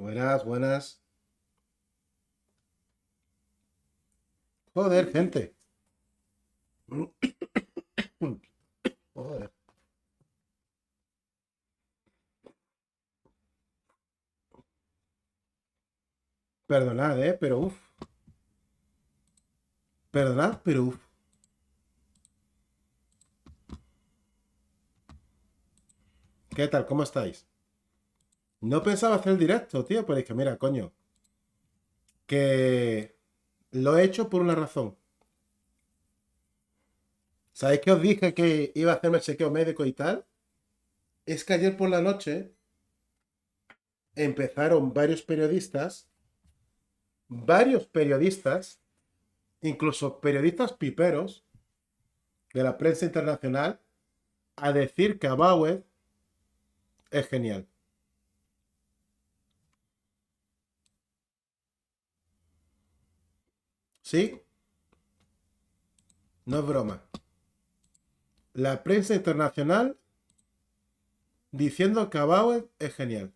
Buenas, buenas. Joder, gente. Joder. Perdonad, pero uff. Perdonad, pero uff. ¿Qué tal? ¿Cómo estáis? No pensaba hacer el directo, tío, pero es que mira, coño. Que lo he hecho por una razón. ¿Sabéis que os dije que iba a hacerme el chequeo médico y tal? Es que ayer por la noche empezaron varios periodistas, incluso periodistas piperos de la prensa internacional, a decir que Avowed es genial. ¿Sí? No es broma. La prensa internacional diciendo que Avowed es genial.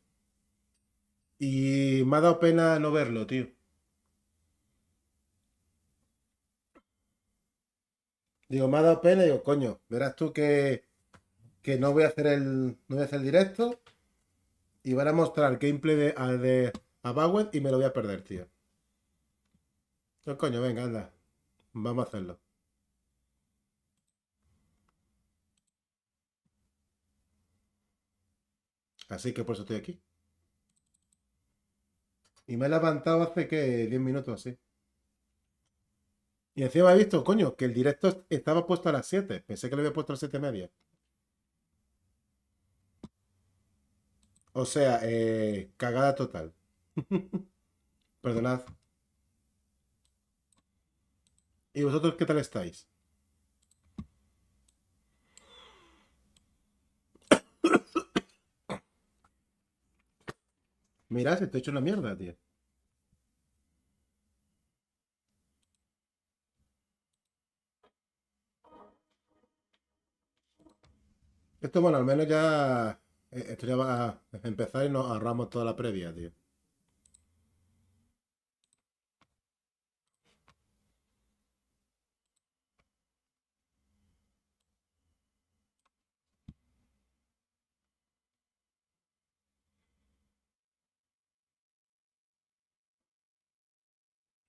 Y me ha dado pena no verlo, tío. Digo, me ha dado pena y digo, coño, verás tú que no voy a hacer el directo y van a mostrar gameplay de Avowed y me lo voy a perder, tío. No, coño, venga, anda. Vamos a hacerlo. Así que por eso estoy aquí. Y me he levantado hace que 10 minutos así. Y encima he visto, coño, que el directo estaba puesto a las 7. Pensé que lo había puesto a las 7:30. O sea, cagada total. Perdonad. ¿Y vosotros qué tal estáis? Mirad, si estoy hecho una mierda, tío. Esto, bueno, al menos ya. Esto ya va a empezar y nos ahorramos toda la previa, tío.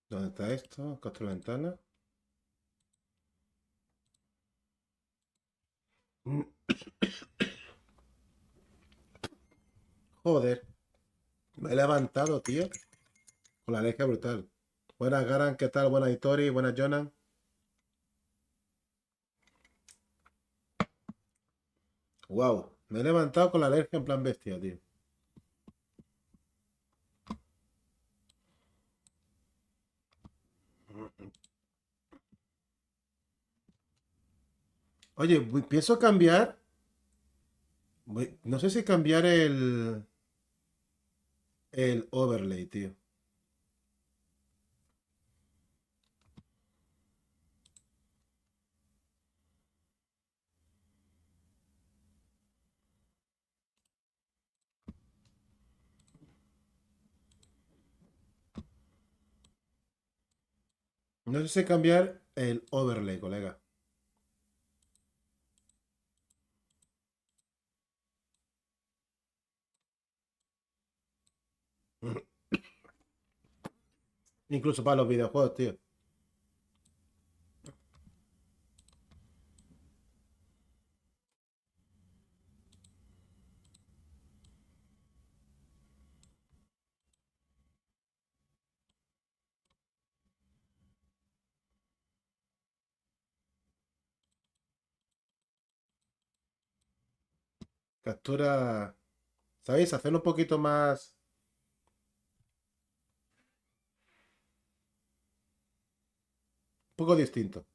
¿Dónde está esto? Control ventana. Joder. Me he levantado, tío. Con la alergia brutal. Buenas, Garan, ¿qué tal? Buenas, Hitori. Buenas, Jonan. Wow. Me he levantado con la alergia en plan bestia, tío. Oye, pienso cambiar. No sé si cambiar el overlay, tío. No sé si cambiar el overlay, colega. Incluso para los videojuegos, tío. Captura. ¿Sabéis? Hacerlo un poquito más. Un poco distinto.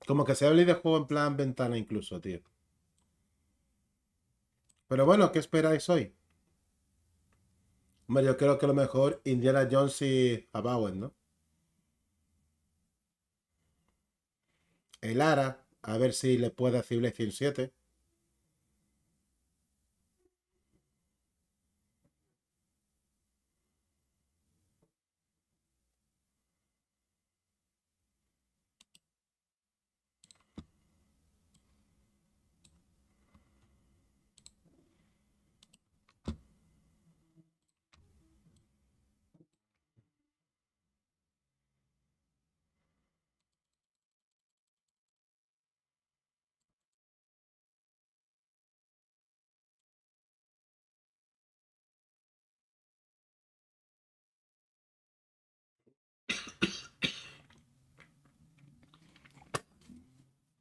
Como que se hable de juego en plan ventana incluso, tío. Pero bueno, ¿qué esperáis hoy? Hombre, yo creo que lo mejor Indiana Jones y Avowed, ¿no? El Ara, a ver si le puede a Civilization 7.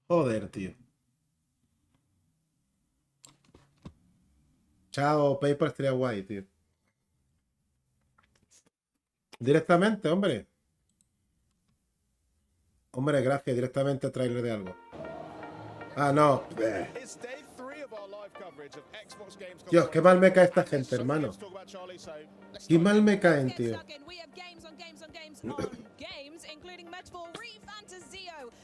Joder, tío. Chao, PayPal estaría guay, tío. Directamente, hombre. Hombre, gracias. Directamente trailer de algo. Ah, no. Dios, qué mal me cae esta gente, hermano. Qué mal me caen, tío.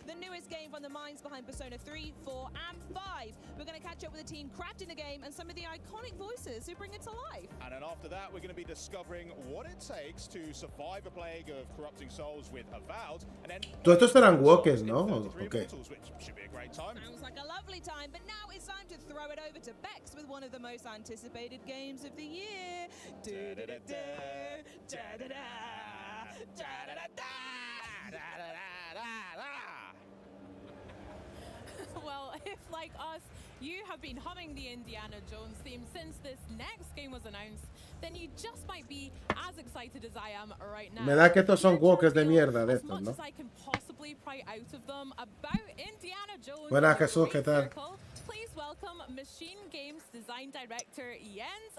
The newest game from the minds behind Persona 3, 4, and 5. We're going to catch up with the team crafting the game and some of the iconic voices who bring it to life. And then after that, we're going to be discovering what it takes to survive a plague of corrupting souls with Avowed. And then Todos estos serán walkers, ¿no? ¿O qué? which should be a great time. Sounds like a lovely time, but now it's time to throw it over to Bex with one of the most anticipated games of the year. Well, if like us, you have been humming the Indiana Jones theme since this next game was announced, then you just might be as excited as I am right now. Me da que estos son walkers de mierda de As estos, much ¿no? as I can possibly pry out of them about Indiana Jones. Buenas, and the Jesús, ¿qué Great tal? Circle, please welcome Machine Games design director Jens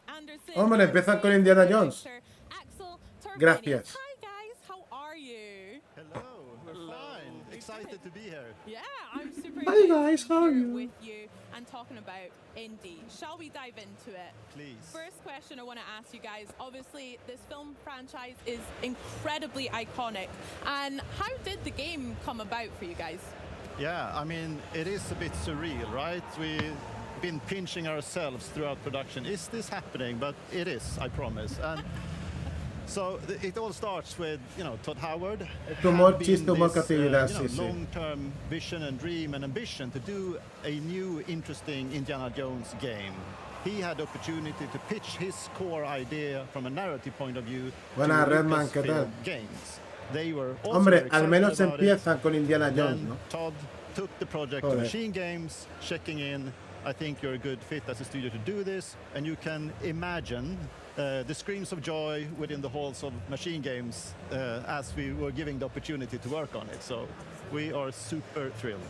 Anderson. Hombre, empiezan con Indiana Jones. Axel Turbiani. Gracias. Hi guys, how are you? Hello, we're fine. Excited to be here. Yeah, I'm super Hi, excited guys, to be how are here you? with you and talking about indie. Shall we dive into it? Please. First question I want to ask you guys. Obviously, this film franchise is incredibly iconic. And how did the game come about for you guys? Yeah, I mean, it is a bit surreal, right? We've been pinching ourselves throughout production. Is this happening? But it is, I promise. And so it all starts with, Todd Howard. Humor, had been chiste, humor, this, creatividad, sí, sí. long-term vision and dream and ambition to do a new, interesting Indiana Jones game. He had the opportunity to pitch his core idea from a narrative point of view Buenas, to Redman, ¿qué tal? Lucasfilm Games. They were also Hombre, very al excited menos about it. empiezan con Indiana Jones, Then ¿no? Todd took the project Joder. to Machine Games, checking in. I think you're a good fit as a studio to do this, and you can imagine the screams of joy within the halls of Machine Games as we were giving the opportunity to work on it. So we are super thrilled.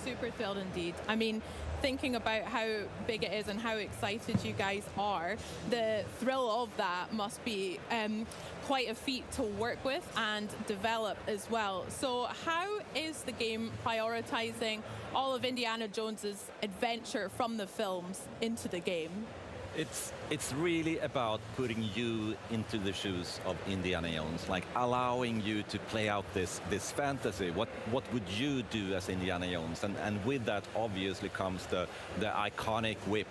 Super thrilled indeed. I mean, thinking about how big it is and how excited you guys are, the thrill of that must be quite a feat to work with and develop as well. So how is the game prioritizing all of Indiana Jones's adventure from the films into the game? It's really about putting you into the shoes of Indiana Jones, like allowing you to play out this fantasy. What would you do as Indiana Jones? And with that obviously comes the iconic whip,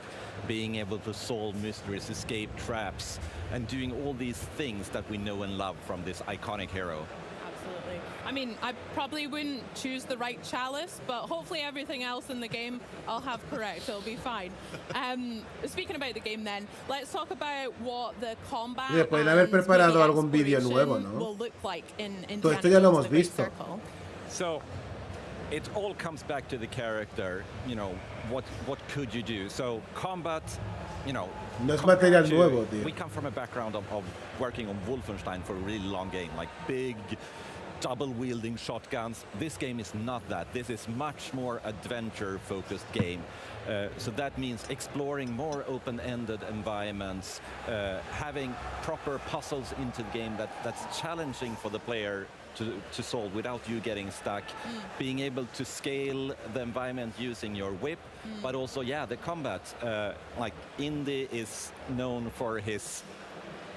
being able to solve mysteries, escape traps, and doing all these things that we know and love from this iconic hero. Absolutely. I mean, I probably wouldn't choose the right chalice, but hopefully everything else in the game I'll have correct. It'll be fine. Speaking about the game then, let's talk about what the combat Oye, podrían haber and preparado maybe algún vídeo exploration nuevo, ¿no? will look like in Todo Indiana esto ya lo Jones hemos and the Great visto. Circle. So it all comes back to the character, what could you do? So combat, No es compared material to- nuevo, tío. We come from a background of working on Wolfenstein for a really long game, like big double-wielding shotguns. This game is not that. This is much more adventure-focused game. So that means exploring more open-ended environments, having proper puzzles into the game that's challenging for the player to solve without you getting stuck, being able to scale the environment using your whip, but also, the combat. Like Indy is known for his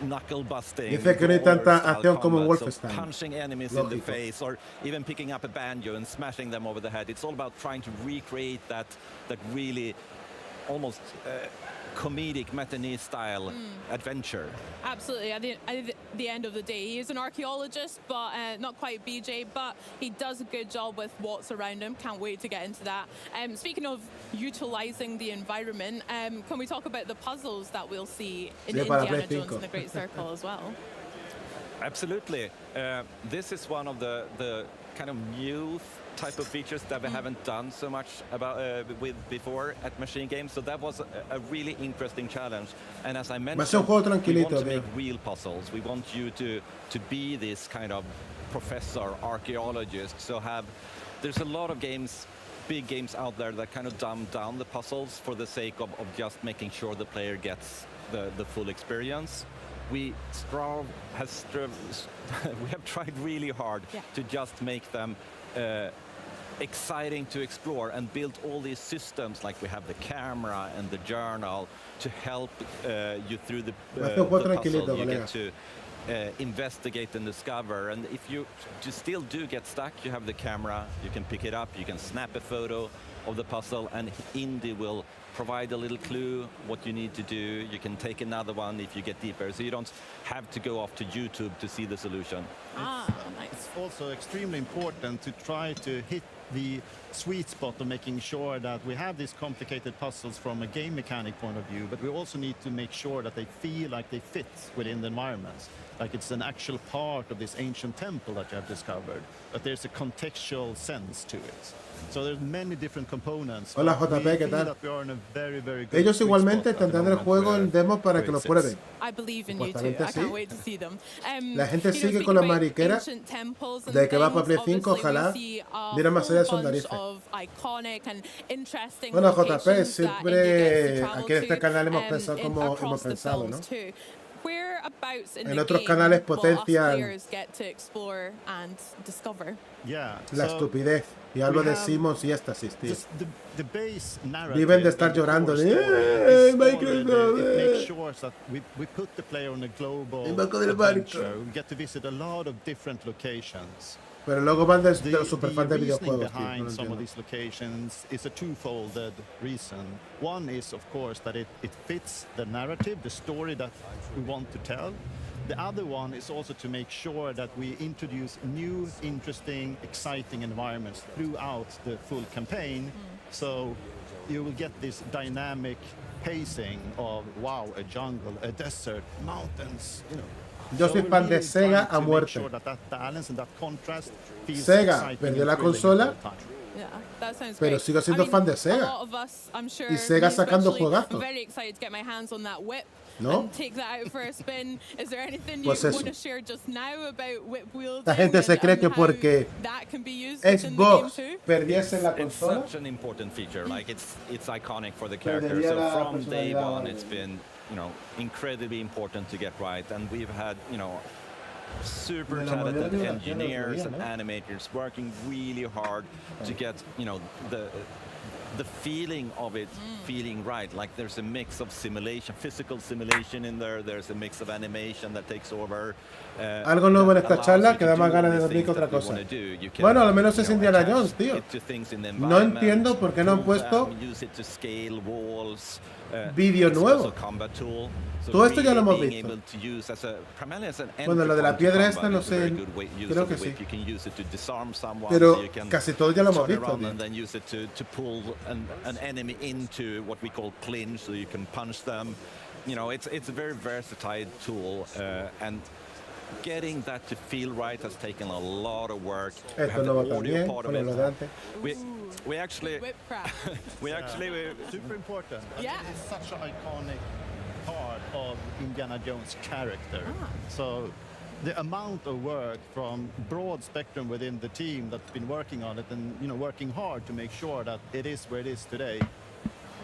knuckle busting, Dice que no hay tanta brawler-style acción como en combat, so Wolfenstein. punching enemies in the Lógico. face, or even picking up a banjo and smashing them over the head. It's all about trying to recreate that really almost comedic matinee style adventure. Absolutely. At the end of the day, he is an archaeologist, but not quite BJ, but he does a good job with what's around him. Can't wait to get into that. Speaking of utilizing the environment, can we talk about the puzzles that we'll see in Sí, para Indiana Play Jones 5. and the Great Circle as well? Absolutely. This is one of the kind of new type of features that we haven't done so much with before at Machine Games. So that was a really interesting challenge. And as I Va a mentioned, ser un juego we want tranquilito, to tío. make real puzzles. We want you to be this kind of professor, archaeologist. So there's a lot of games big games out there that kind of dumb down the puzzles for the sake of just making sure the player gets the full experience. We have tried really hard to just make them exciting to explore and build all these systems, like we have the camera and the journal to help you through the puzzle. You get to investigate and discover, and if you still do get stuck, you have the camera, you can pick it up, you can snap a photo of the puzzle, and Indy will provide a little clue what you need to do. You can take another one if you get deeper, so you don't have to go off to YouTube to see the solution. Nice. It's also extremely important to try to hit the sweet spot of making sure that we have these complicated puzzles from a game mechanic point of view, but we also need to make sure that they feel like they fit within the environments, like it's an actual part of this ancient temple that you have discovered, that there's a contextual sense to it. So there's many different components. Hola JP, ¿qué tal? Ellos igualmente tendrán el juego en demo para que lo prueben. I believe in you too. I can't wait to see them. La gente sigue con la mariquera de que va para Play 5, ojalá mira más allá de sus narices. Bueno, JP, siempre aquí en este canal hemos pensado como hemos pensado, ¿no? En otros canales potencian la estupidez. Y hablo de Simmons y Éxtasis, tío. Viven de estar llorando. Pero luego van de los superfans de videojuegos. The other one is also to make sure that we introduce new, interesting, exciting environments throughout the full campaign. So you will get this dynamic pacing of, wow, a jungle, a desert, mountains, you know. Yo soy fan de Sega a muerte. Sega perdió la consola, pero sigo siendo fan de Sega. Y Sega sacando juegazos. ¿No? Pues eso. La gente se cree que porque Xbox perdiese la consola, It's such an important feature. Like it's iconic for the character. So from day one, it's been, you know, incredibly important to get right. And we've had, you know, super talented engineers and animators working really hard to get, you know, the feeling of it feeling right. Like there's a mix of simulation, physical simulation in there. There's a mix of animation that takes over. Algo nuevo en esta charla que da más ganas de dormir que otra cosa. Bueno, al menos es Indiana Jones, tío. No entiendo por qué no han puesto vídeo nuevo. Todo esto ya lo hemos visto. Bueno, lo de la piedra esta no sé, creo que sí. Pero casi todo ya lo hemos visto, tío. An enemy into what we call clinch, so you can punch them. You know, it's a very versatile tool, and getting that to feel right has taken a lot of work. We have the audio part of it. We actually super important. Yeah, it's such an iconic part of Indiana Jones' character. So the amount of work from broad spectrum within the team that's been working on it and, you know, working hard to make sure that it is where it is today,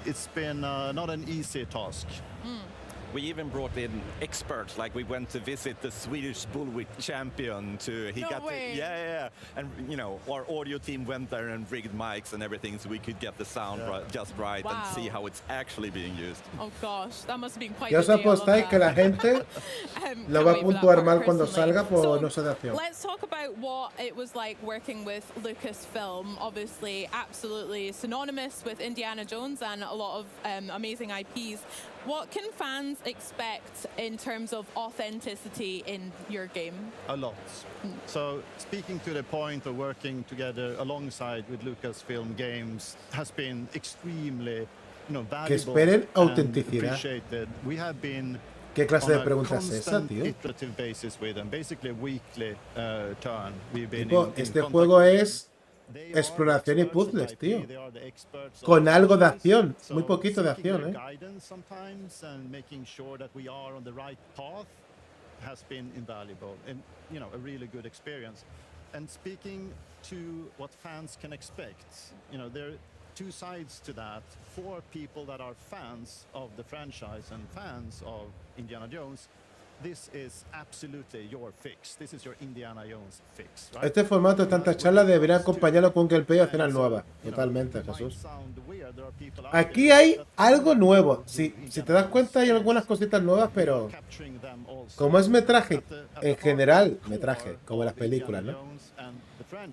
it's been not an easy task. We even brought in experts, like we went to visit the Swedish Bullwhip champion and you know, our audio team went there and rigged mics and everything so we could get the sound just right and see how it's actually being used. Oh gosh, that must have been quite. Ya os apostáis que la gente lo va a puntuar mal cuando salga por no ser de acción. Let's talk about what it was like working with Lucasfilm. Obviously, absolutely synonymous with Indiana Jones and a lot of amazing IPs. What can fans expect in terms of authenticity in your game? A lot. So speaking to the point of working together alongside with Lucasfilm Games has been extremely, you know, valuable and appreciated. We have been ¿Qué clase de pregunta es esa, tío? Iterative basis with them, basically a weekly turn. We've been tipo, este juego es exploración y puzzles, tío. Con algo de acción, muy poquito de acción, ¿eh? Has been invaluable and, you know, a really good experience. And speaking to what fans can expect, you know, there are two sides to that. For people that are fans of the franchise and fans of Indiana Jones, this is absolutely your fix. This is your Indiana Jones fix, right? Este formato de tantas charlas debería acompañarlo con gameplay o escenas nuevas. Totalmente, Jesús. Aquí hay algo nuevo. Si te das cuenta, hay algunas cositas nuevas, pero como es metraje, en general, metraje, como las películas, ¿no?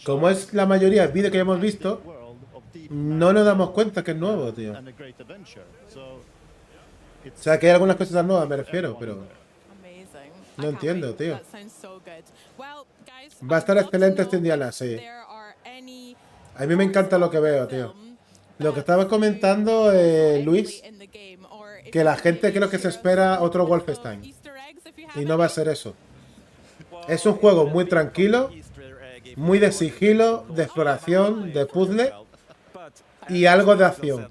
Como es la mayoría del vídeo que hemos visto, no nos damos cuenta que es nuevo, tío. O sea, que hay algunas cositas nuevas, me refiero, pero... No entiendo, tío. Va a estar excelente este Indiana, sí. A mí me encanta lo que veo, tío. Lo que estaba comentando Luis, que la gente creo que se espera otro Wolfenstein. Y no va a ser eso. Es un juego muy tranquilo, muy de sigilo, de exploración, de puzzle y algo de acción.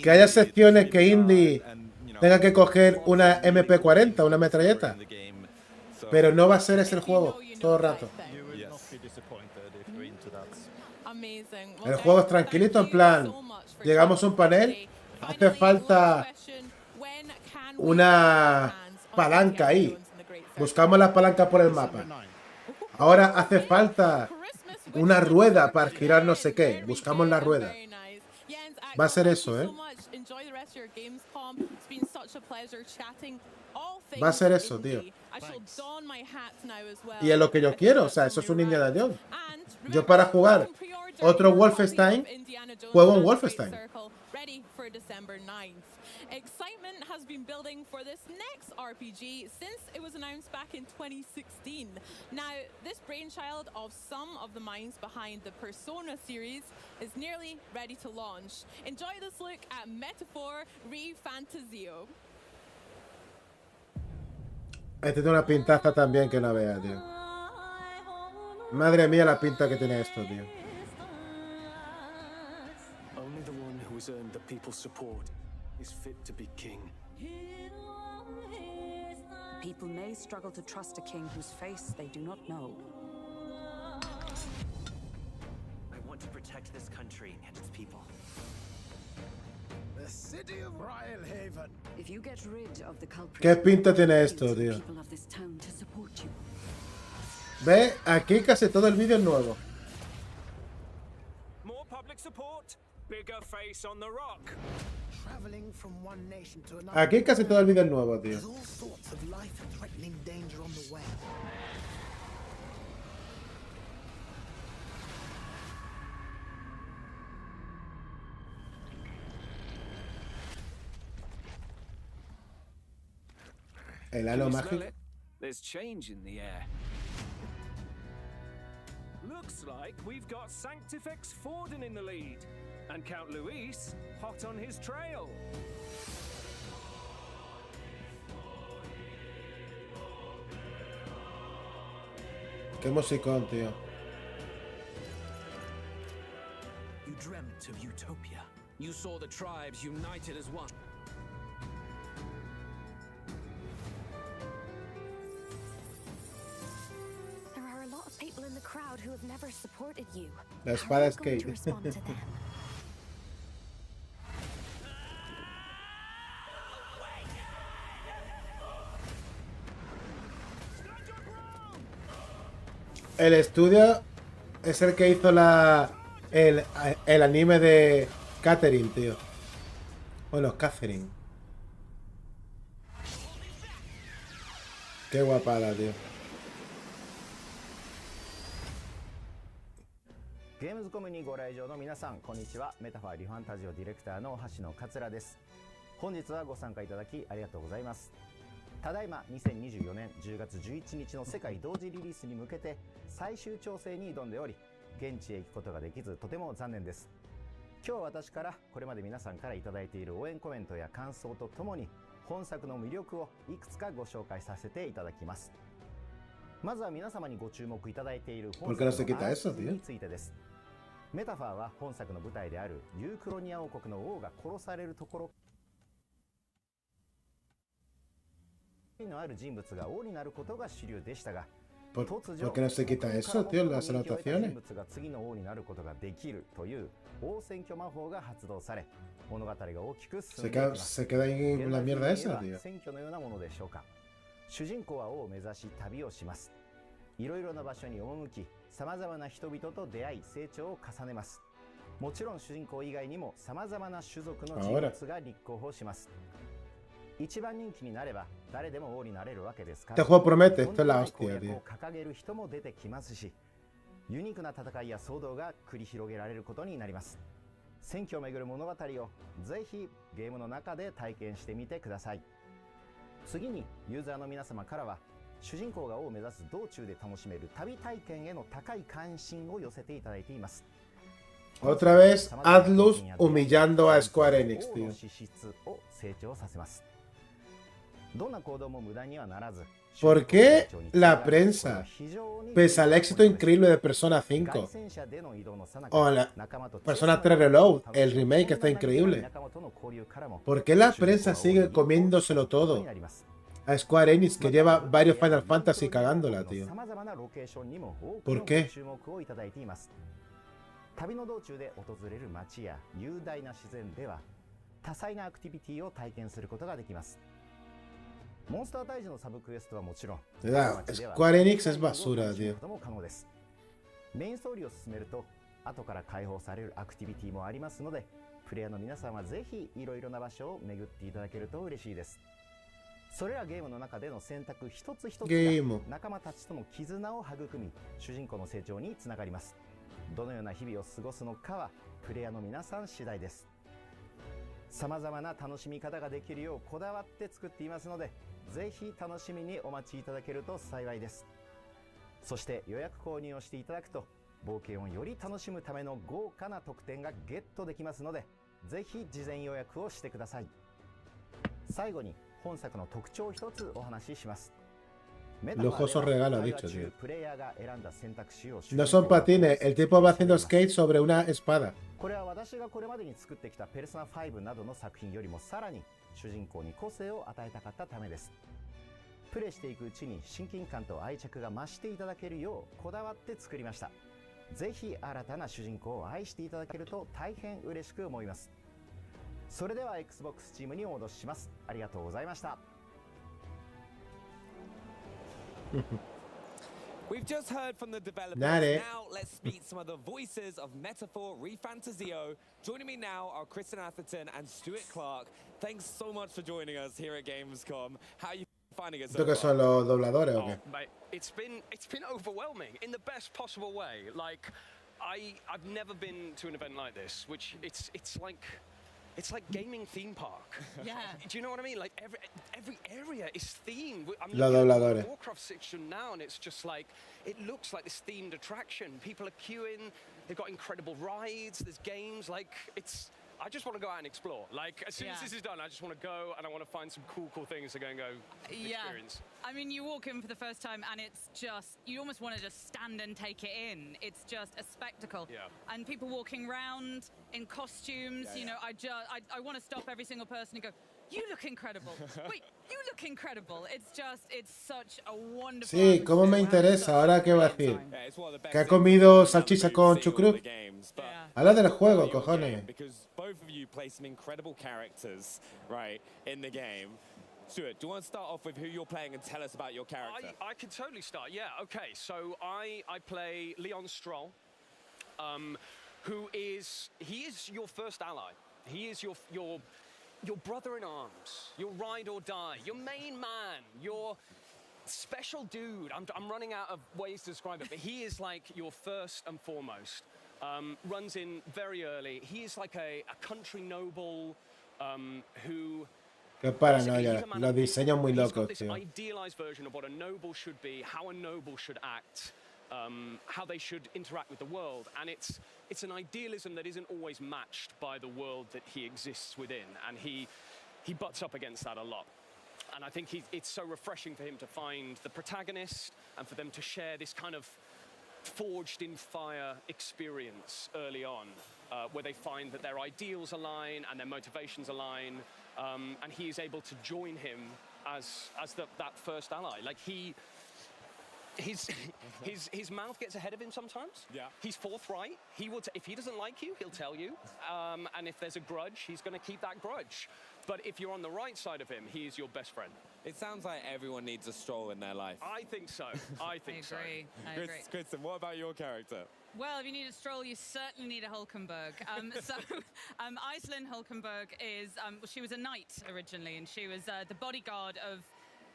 Que haya secciones que Indy tenga que coger una MP40, una metralleta. Pero no va a ser ese el juego todo el rato. El juego es tranquilito, en plan, llegamos a un panel, hace falta una palanca ahí. Buscamos la palanca por el mapa. Ahora hace falta una rueda para girar no sé qué. Buscamos la rueda. Va a ser eso, ¿eh? Va a ser eso, tío. Y es lo que yo quiero. O sea, eso es un Indiana Jones. Yo para jugar otro Wolfenstein, juego un Wolfenstein. Excitement has been building for this next RPG since it was announced back in 2016. Now, this brainchild of some of the minds behind the Persona series is nearly ready to launch. Enjoy this look at Metaphor Re-Fantasio. Este tiene una pintaza también que no vea, tío. Madre mía la pinta que tiene esto, tío. Only the one who has earned the people's support is fit to be king. People may struggle to trust a king whose face they do not know. I want to protect this country and its people. The city of Rhylehaven. If you get rid of the culprit, ¿Qué pinta tiene esto, tío? people of this town to support you. Ve, aquí casi todo el vídeo es nuevo. More public support. Bigger face on the rock. Traveling from one nation to another. Aquí casi todo el vídeo es nuevo, tío. There's all sorts of life-threatening danger on the way. El halo mágico. There's change in the air. Looks like we've got Sanctifex Forden in the lead, and Count Luis hot on his trail. Qué musicón, tío. You dreamt of utopia. You saw the tribes united as one. There are a lot of people in the crowd who have never supported you. La How espada are es you going Kate. to respond to them? El estudio es el que hizo el anime de Catherine, tío. Bueno, Catherine. Qué guapada, tío. ゲームズコムにご来場の皆さん、こんにちは。メタファーリファンタジオディレクターの橋野桂です。本日はご参加いただきありがとうございます。ただいま2024年10月11日の世界同時リリースに向けて最終調整に挑んでおり、現地へ行くことができずとても残念です。今日は私からこれまで皆さんからいただいている応援コメントや感想とともに本作の魅力をいくつかご紹介させていただきます。まずは皆様にご注目いただいている本作のアーティについてです。メタファーは本作の舞台であるユークロニア王国の王が殺されるところのある人物が王になることが主流でしたが、¿Por qué no se quita eso, tío, las anotaciones? が次の王になることができるという王選挙魔法が発動され、物語が大きく進んでいきます。 Se queda ahí la mierda esa, tío. 選挙のようなものでしょうか。主人公は王を目指し旅をします。いろいろな場所に赴き、さまざまな人々と出会い成長を重ねます。もちろん主人公以外にもさまざまな種族の人物が立候補します。一番人気になれば誰でも王になれるわけですから。 Este juego promete, esto es la hostia, tío. 掲げる人も出てきますし、ユニークな戦いや騒動が繰り広げられることになります。選挙をめぐる物語をぜひゲームの中で体験してみてください。次にユーザーの皆様からは主人公が王を目指す道中で楽しめる旅体験への高い関心を寄せていただいています。 Otra vez, Atlus humillando a Square Enix, tío. ¿Por qué la prensa, pese al éxito increíble de Persona 5 o la Persona 3 Reload, el remake está increíble, ¿por qué la prensa sigue comiéndoselo todo a Square Enix, que lleva varios Final Fantasy cagándola, tío? ¿Por qué? 旅の道中で訪れる街や雄大な自然では多彩なアクティビティを体験することができます。モンスター退治のサブクエストはもちろん、Square Enix es basura, tío. メインストーリーを進めると後から解放されるアクティビティもありますので、プレイヤーの皆さんはぜひいろいろな場所を巡っていただけると嬉しいです。それらゲームの中での選択一つ一つが仲間たちとの絆を育み、主人公の成長につながります。どのような日々を過ごすのかはプレイヤーの皆さん次第です。さまざまな楽しみ方ができるようこだわって作っていますので、ぜひ楽しみにお待ちいただけると幸いです。そして予約購入をしていただくと冒険をより楽しむための豪華な特典がゲットできますので、ぜひ事前予約をしてください。最後に本作の特徴を一つお話しします。 Lujoso regalo, ha dicho, tío. No son patines, el tipo va haciendo skate sobre una espada. これは私がこれまでに作ってきたペルソナ5などの作品よりもさらに主人公に個性を与えたかったためです。プレイしていくうちに親近感と愛着が増していただけるようこだわって作りました。ぜひ新たな主人公を愛していただけると大変嬉しく思います。それでは Xbox チームにお戻しします。ありがとうございました。 We've just heard from the developers. Nare. Now let's meet some of the voices of Metaphor Refantasio. Joining me now are Kristen Atherton and Stuart Clark. Thanks so much for joining us here at Gamescom. How are you finding it so far? ¿Esto que son los dobladores o qué? Mate, it's been overwhelming in the best possible way. Like I've never been to an event like this, which it's like gaming theme park. Yeah. Do you know what I mean? Like every area is themed. I'm Los looking at dobladores. the Warcraft section now, and it's just like it looks like this themed attraction. People are queuing. They've got incredible rides. There's games. Like I just want to go out and explore. Like as soon as this is done, I just want to go and I want to find some cool things to go experience. I mean, you walk in for the first time and it's just, you almost want to just stand and take it in. It's just a spectacle. Yeah. And people walking around in costumes, you know, I want to stop every single person and go, you look incredible. Wait, you look incredible. It's such a wonderful. Sí, cómo me interesa. Ahora qué va a decir. Que ha comido salchicha con chucrut. Habla del juego, cojones. Because both of you play some incredible characters, right, in the game. Stuart, do you want to start off with who you're playing and tell us about your character? I can totally start. Yeah. Okay. So I play Leon Stroll, who is your first ally. He is your brother in arms, your ride or die, your main man, your special dude. I'm running out of ways to describe it, but he is like your first and foremost. Runs in very early. He is like a country noble who. Qué paranoia, los diseños muy locos, this tío. Idealized version of what a noble should be, how a noble should act, how they should interact with the world, and it's an idealism that isn't always matched by the world that he exists within, and he butts up against that a lot. And I think it's so refreshing for him to find the protagonist and for them to share this kind of forged in fire experience early on, where they find that their ideals align and their motivations align, and he is able to join him as that first ally. Like his mouth gets ahead of him sometimes. Yeah. He's forthright. He will if he doesn't like you, he'll tell you. And if there's a grudge, he's going to keep that grudge. But if you're on the right side of him, he is your best friend. It sounds like everyone needs a stroll in their life. I think so. I think so. I agree. Kristen, what about your character? Well, if you need a stroll, you certainly need a Hulkenberg. Iceland Hulkenberg is, she was a knight originally, and she was the bodyguard of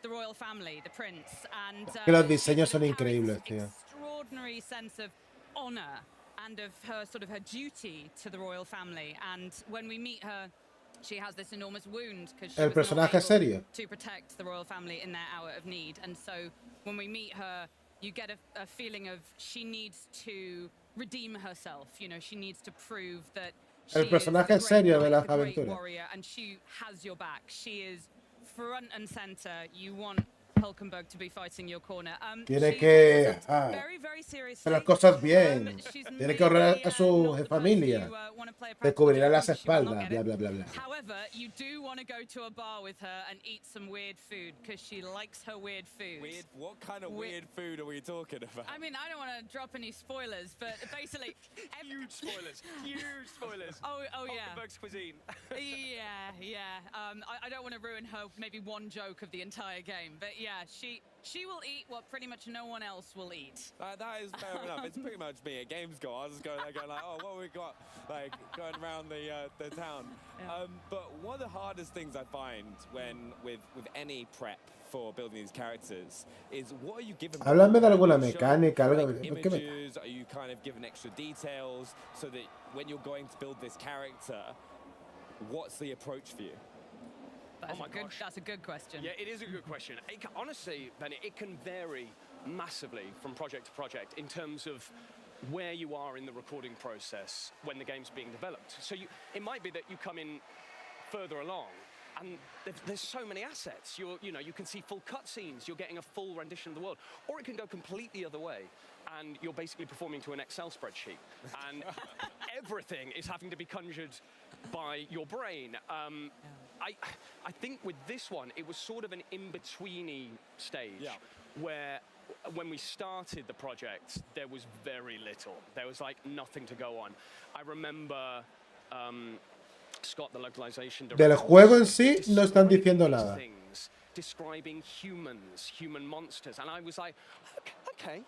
the royal family, the prince. And Que los diseños son increíbles, tío. Extraordinary sense of honor and of her duty to the royal family. And when we meet her, she has this enormous wound because she El was personaje not able serio. to protect the royal family in their hour of need. And so when we meet her, you get a feeling of she needs to redeem herself. You know, she needs to prove that she El personaje is the serio de great las knight, the great aventuras. warrior, and she has your back. She is front and center. You want Hulkenberg to be fighting your corner. Tiene she que takes it very, very seriously. hacer las cosas bien. She's Tiene que ahorrar a su not the person familia. you, wanna play a Te practical cubrirá joke las with, she will not espaldas. get Bla, it. bla, bla, bla. However, you do want to go to a bar with her and eat some weird food because she likes her weird food. Weird? What kind of weird food are we talking about? I mean, I don't want to drop any spoilers, but basically, Huge spoilers. Huge spoilers. Oh yeah. Hulkenberg's cuisine. Yeah. I don't want to ruin her maybe one joke of the entire game, but yeah, she will eat what pretty much no one else will eat. That is fair enough. It's pretty much me at Gamescom. I was just going like, oh, what have we got? Like, going around the town. Yeah. But one of the hardest things I find when with any prep for building these characters is what are you given? Háblame de alguna Are you shown, mecánica, algo. like, ¿Por qué me- images? Are you kind of given extra details so that when you're going to build this character, what's the approach for you? That's a good question. Yeah, it is a good question. Honestly, Benny, it can vary massively from project to project in terms of where you are in the recording process when the game's being developed. So it might be that you come in further along and there's so many assets. You can see full cutscenes, you're getting a full rendition of the world. Or it can go completely the other way and you're basically performing to an Excel spreadsheet. And everything is having to be conjured by your brain. I think with this one, it was sort of an in-betweeny stage where when we started the project, there was very little. There was like nothing to go on. I remember Scott, the localization director, Del juego en sí no están diciendo nada. things, describing humans, human monsters, and I was like, okay,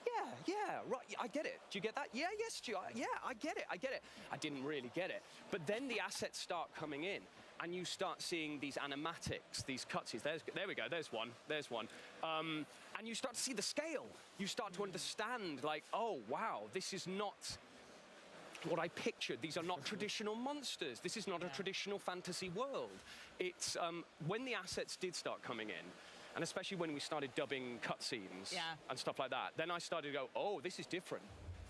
yeah, right, I get it. Do you get that? Yeah, yes, Stu, yeah, I get it. I didn't really get it, but then the assets start coming in, and you start seeing these animatics, these cutscenes. There we go. There's one. And you start to see the scale. You start to understand, like, oh wow, this is not what I pictured. These are not traditional monsters. This is not a traditional fantasy world. It's when the assets did start coming in, and especially when we started dubbing cutscenes and stuff like that, then I started to go, oh, this is different.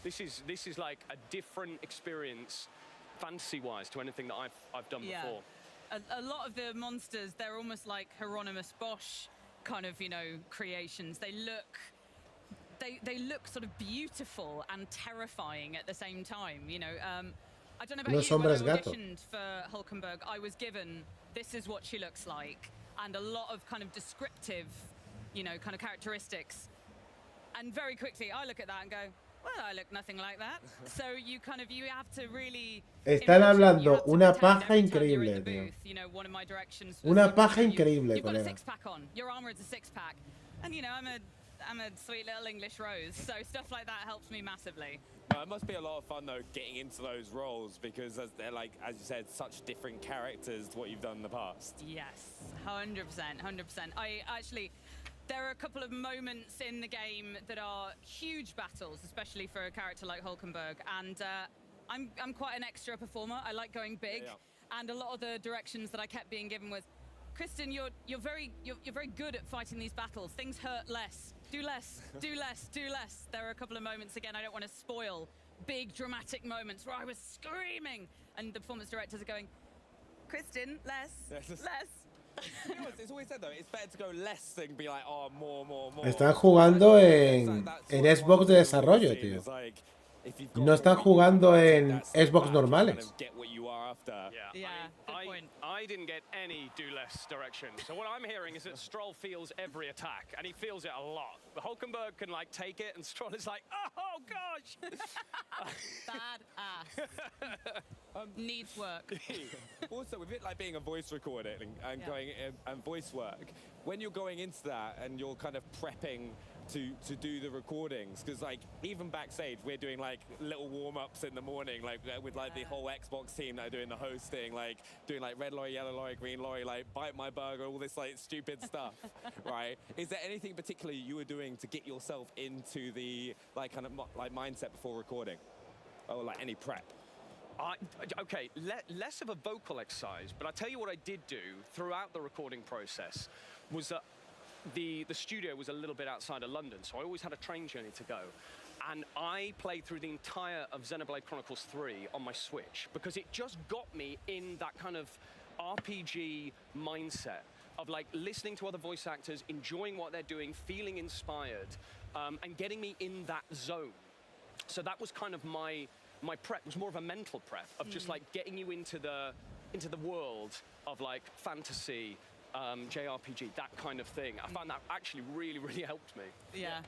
This is like a different experience, fantasy-wise, to anything that I've done before. A lot of the monsters, they're almost like Hieronymus Bosch kind of, creations. They look sort of beautiful and terrifying at the same time. I don't know about you, when I auditioned for Hulkenberg, I was given, this is what she looks like, and a lot of kind of descriptive, kind of characteristics. And very quickly, I look at that and go, well, I look nothing like that. So you have to really... Están hablando una paja increíble, tío. One of my directions was, Una paja increíble, you've got a colega. six-pack on. Your armor is a six-pack. And, I'm a sweet little English rose, so stuff like that helps me massively. It must be a lot of fun though getting into those roles because they're like, as you said, such different characters to what you've done in the past. Yes, 100%. There are a couple of moments in the game that are huge battles, especially for a character like Hulkenberg, and I'm quite an extra performer. I like going big, and a lot of the directions that I kept being given was, Kristen, you're very good at fighting these battles. Things hurt less. Do less. There are a couple of moments, again, I don't want to spoil, big dramatic moments where I was screaming, and the performance directors are going, Kristen, less. It's always said though, it's better to go less than be like, oh, more. Están jugando en Xbox de desarrollo, tío. It's like, No están jugando en Xbox normales. I didn't get any do less direction. So what I'm hearing is that Stroll feels every attack, and he feels it a lot. But Hulkenberg can like take it, and Stroll is like, oh gosh. Badass. Needs work. Also, with it like being a voice recording and going and voice work, when you're going into that and you're kind of prepping to do the recordings, because like even backstage we're doing like little warm-ups in the morning, like with like the whole Xbox team that are doing the hosting, like doing like red lorry, yellow lorry, green lorry, like bite my burger, all this like stupid stuff. Right, is there anything particular you were doing to get yourself into the like kind of like mindset before recording, or like any prep? Okay, less of a vocal exercise, but I tell you what I did do throughout the recording process was that the studio was a little bit outside of London, so I always had a train journey to go. And I played through the entire of Xenoblade Chronicles 3 on my Switch because it just got me in that kind of RPG mindset of like listening to other voice actors, enjoying what they're doing, feeling inspired, and getting me in that zone. So that was kind of my prep. It was more of a mental prep of just like getting you into the world of like fantasy, JRPG, that kind of thing. I found that actually really, really helped me. Yeah.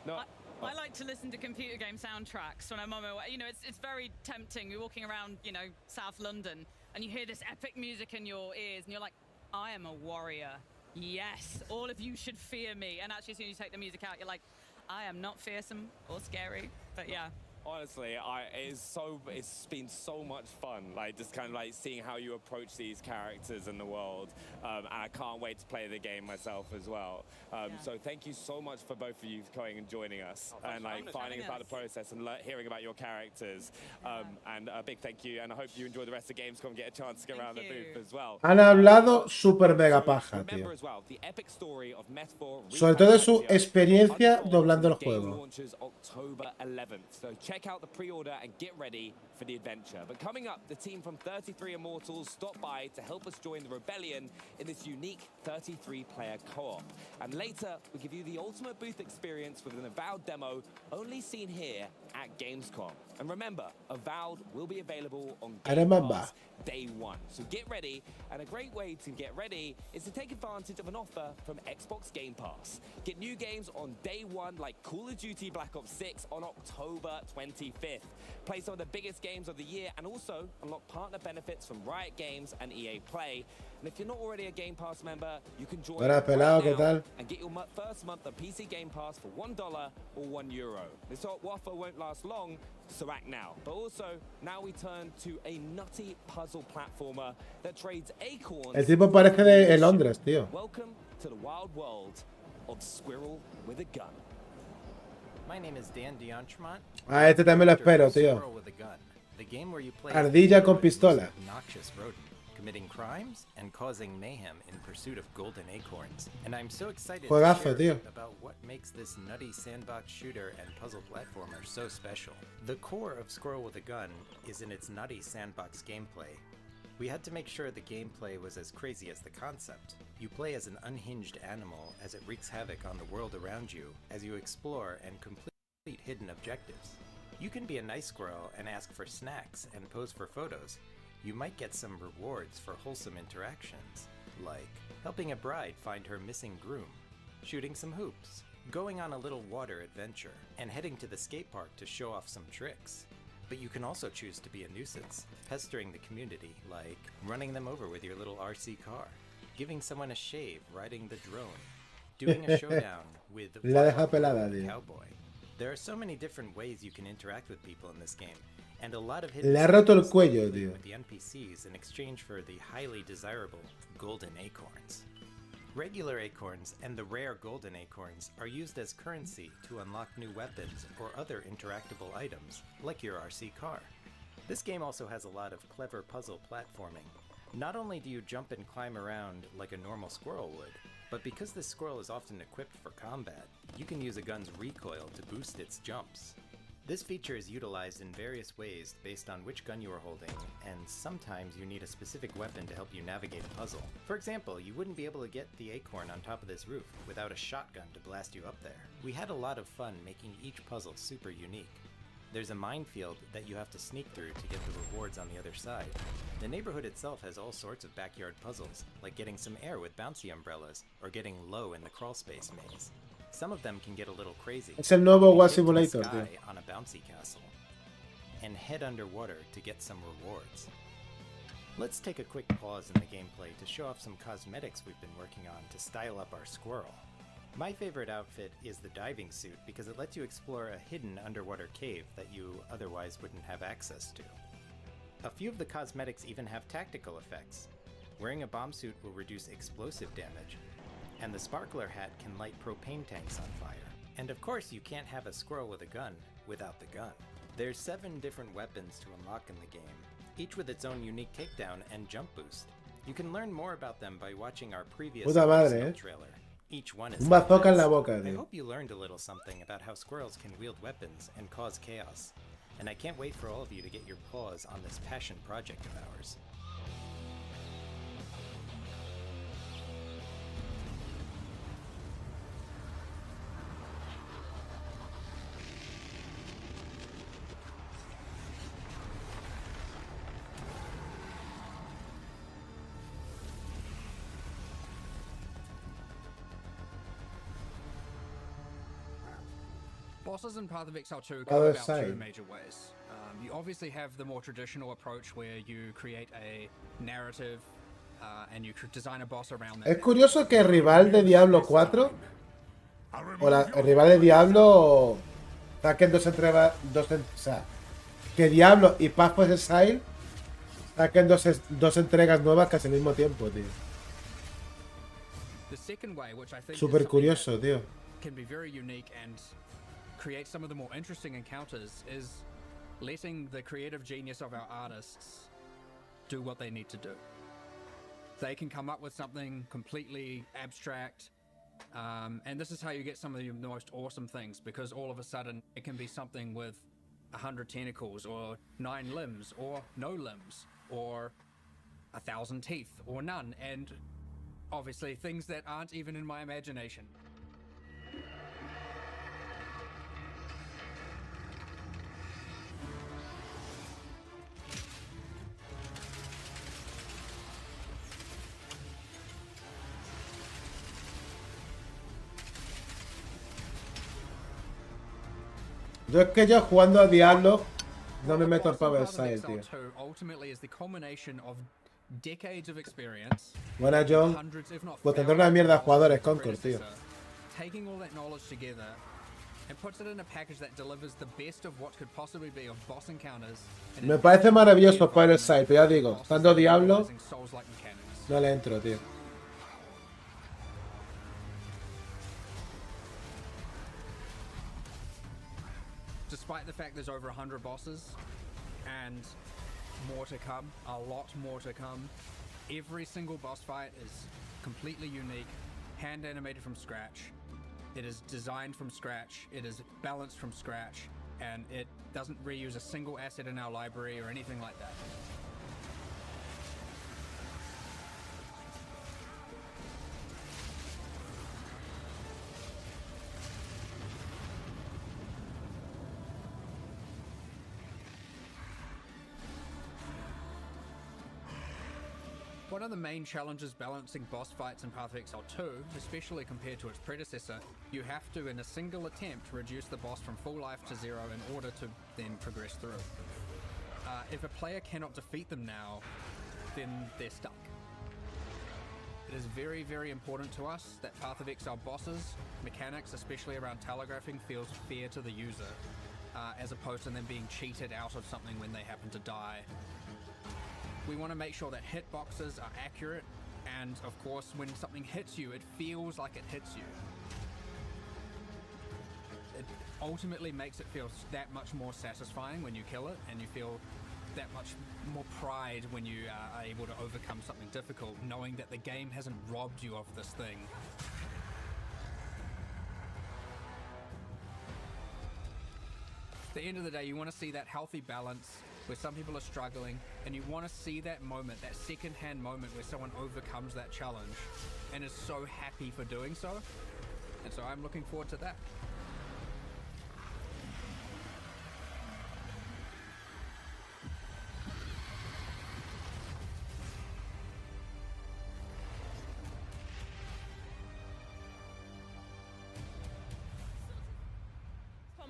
No. I like to listen to computer game soundtracks when I'm on my way. You know, it's very tempting. You're walking around, you know, South London, and you hear this epic music in your ears, and you're like, I am a warrior. Yes, all of you should fear me. And actually, as soon as you take the music out, you're like, I am not fearsome or scary. But yeah. Honestly, it's been so much fun, like just kind of like seeing how you approach these characters in the world, and I can't wait to play the game myself as well. So thank you so much for both of you coming and joining us, and like finding about the process and hearing about your characters. And a big thank you, and I hope you enjoy the rest of Gamescom and get a chance to get around the booth as well. Han hablado super mega paja, tío. Sobre todo su experiencia doblando el juego. Check out the pre-order and get ready for the adventure. But coming up, the team from 33 Immortals stopped by to help us join the rebellion in this unique 33-player co-op. And later, we'll give you the ultimate booth experience with an Avowed demo only seen here at Gamescom. And remember, Avowed will be available on Game Pass day one. So get ready, and a great way to get ready is to take advantage of an offer from Xbox Game Pass. Get new games on day one like Call of Duty Black Ops 6 on October 25th. Play some of the biggest games of the year and also unlock partner benefits from Riot Games and EA Play. And if you're not already a Game Pass member, you can join right now and get your first month of PC Game Pass for $1 or €1. This offer won't last long, so act now. But also, now we turn to a nutty puzzle platformer that trades acorns. El tipo parece de Londres, tío. Welcome to the wild world of Squirrel with a Gun. My name is Dan Diontremont. Ah, este también lo espero, tío. Ardilla con pistola. Noxious rodent, committing crimes and causing mayhem in pursuit of golden acorns. And I'm so excited Juegazo, to share tío. about what makes this nutty sandbox shooter and puzzle platformer so special. The core of Squirrel with a Gun is in its nutty sandbox gameplay. We had to make sure the gameplay was as crazy as the concept. You play as an unhinged animal as it wreaks havoc on the world around you as you explore and complete hidden objectives. You can be a nice squirrel and ask for snacks and pose for photos. You might get some rewards for wholesome interactions, like helping a bride find her missing groom, shooting some hoops, going on a little water adventure, and heading to the skate park to show off some tricks. But you can also choose to be a nuisance, pestering the community, like running them over with your little RC car, giving someone a shave, riding the drone, doing a showdown with La deja pelada, the tío. cowboy. There are so many different ways you can interact with people in this game, and a lot of Le ha roto el cuello, tío. with the NPCs in exchange for the highly desirable golden acorns. Regular acorns and the rare golden acorns are used as currency to unlock new weapons or other interactable items, like your RC car. This game also has a lot of clever puzzle platforming. Not only do you jump and climb around like a normal squirrel would, but because this squirrel is often equipped for combat, you can use a gun's recoil to boost its jumps. This feature is utilized in various ways based on which gun you are holding, and sometimes you need a specific weapon to help you navigate a puzzle. For example, you wouldn't be able to get the acorn on top of this roof without a shotgun to blast you up there. We had a lot of fun making each puzzle super unique. There's a minefield that you have to sneak through to get the rewards on the other side. The neighborhood itself has all sorts of backyard puzzles, like getting some air with bouncy umbrellas, or getting low in the crawlspace maze. Some of them can get a little crazy. Es el nuevo You War get to the Simulator, sky tío. on a bouncy castle, and head underwater to get some rewards. Let's take a quick pause in the gameplay to show off some cosmetics we've been working on to style up our squirrel. My favorite outfit is the diving suit because it lets you explore a hidden underwater cave that you otherwise wouldn't have access to. A few of the cosmetics even have tactical effects. Wearing a bomb suit will reduce explosive damage, and the sparkler hat can light propane tanks on fire. And of course you can't have a squirrel with a gun without the gun. There's 7 different weapons to unlock in the game, each with its own unique takedown and jump boost. You can learn more about them by watching our previous Puta madre, Arsenal eh. trailer. Each one is Un bazooka en la intense. boca, I tío. hope you learned a little something about how squirrels can wield weapons and cause chaos. And I can't wait for all of you to get your paws on this passion project of ours. Bosses in Path of Exile 2 I come was about saying. two major ways. You obviously have the more traditional approach where you create a narrative and you design a boss around that. Es curioso que el rival de Diablo 4 o el rival de Diablo saquen o sea, que Diablo y Path of Exile saquen dos entregas nuevas casi al mismo tiempo, tío. The second way, which I think Súper is something curioso, tío. that can be very unique and create some of the more interesting encounters, is letting the creative genius of our artists do what they need to do. They can come up with something completely abstract, and this is how you get some of the most awesome things, because all of a sudden it can be something with 100 tentacles or 9 limbs or no limbs or 1,000 teeth or none, and obviously things that aren't even in my imagination. Es que yo jugando a Diablo no me meto en Path of Exile, tío. Ultimately is the culmination of decades of experience. Buena, John. Hundreds, if not Pues tendrá una mierda de jugadores Concord, tío. Taking all that knowledge together and puts it in a package that delivers the best of what could possibly be of boss encounters. Me parece maravilloso Path of Exile, pero ya digo, estando Diablo, no le entro, tío. Despite the fact there's over 100 bosses and more to come, a lot more to come, every single boss fight is completely unique, hand animated from scratch. It is designed from scratch, it is balanced from scratch, and it doesn't reuse a single asset in our library or anything like that. One of the main challenges balancing boss fights in Path of Exile 2, especially compared to its predecessor, you have to, in a single attempt, reduce the boss from full life to 0 in order to then progress through. If a player cannot defeat them now, then they're stuck. It is very, very important to us that Path of Exile bosses, mechanics, especially around telegraphing, feels fair to the user, as opposed to them being cheated out of something when they happen to die. We want to make sure that hitboxes are accurate, and of course when something hits you, it feels like it hits you. It ultimately makes it feel that much more satisfying when you kill it, and you feel that much more pride when you are able to overcome something difficult, knowing that the game hasn't robbed you of this thing. At the end of the day, you want to see that healthy balance where some people are struggling, and you want to see that moment, that second-hand moment where someone overcomes that challenge and is so happy for doing so. And so I'm looking forward to that.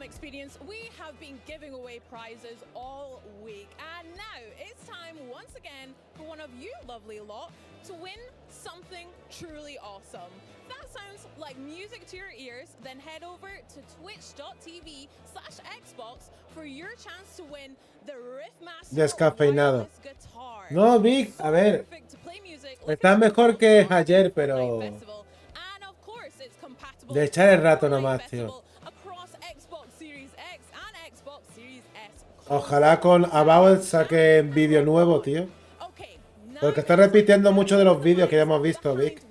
experience, we have been giving away prizes all week. And now it's time once again for one of you lovely lot to win something truly awesome. If that sounds like music to your ears, then head over to twitch.tv/Xbox for your chance to win the Riffmaster Descafeinado. wireless guitar. No, Vic, a ver. Está mejor que ayer, pero... De echar el rato nomás, tío. Ojalá con Avowed saquen vídeo nuevo, tío. Porque está repitiendo muchos de los vídeos que ya hemos visto, Vic.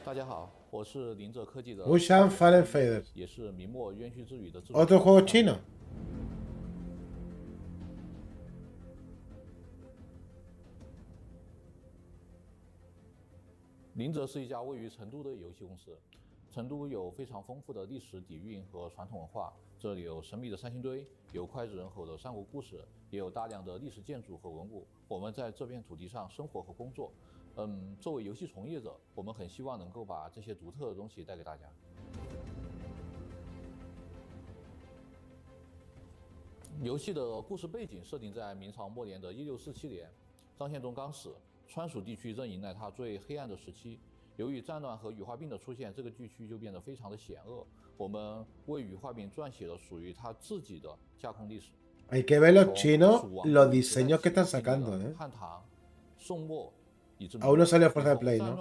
大家好，我是林浙科技的 Wuxian Fallen Feather 也是明末冤屈之语的制作。 Otro juego chino. 林浙是一家位于成都的游戏公司。成都有非常丰富的历史底蕴和传统文化，这里有神秘的三星堆，有脍炙人口的三国故事，也有大量的历史建筑和文物。我们在这片土地上生活和工作。作为游戏从业者，我们很希望能够把这些独特的东西带给大家。游戏的故事背景设定在明朝末年的1647年，张献忠刚死，川蜀地区正迎来它最黑暗的时期。由于战乱和羽化病的出现，这个地区就变得非常的险恶。我们为羽化病撰写了属于他自己的架空历史。Hay que ver los chinos, los diseños que están sacando,汉唐、宋末。 Aún no salió Fuerza de Play, ¿no?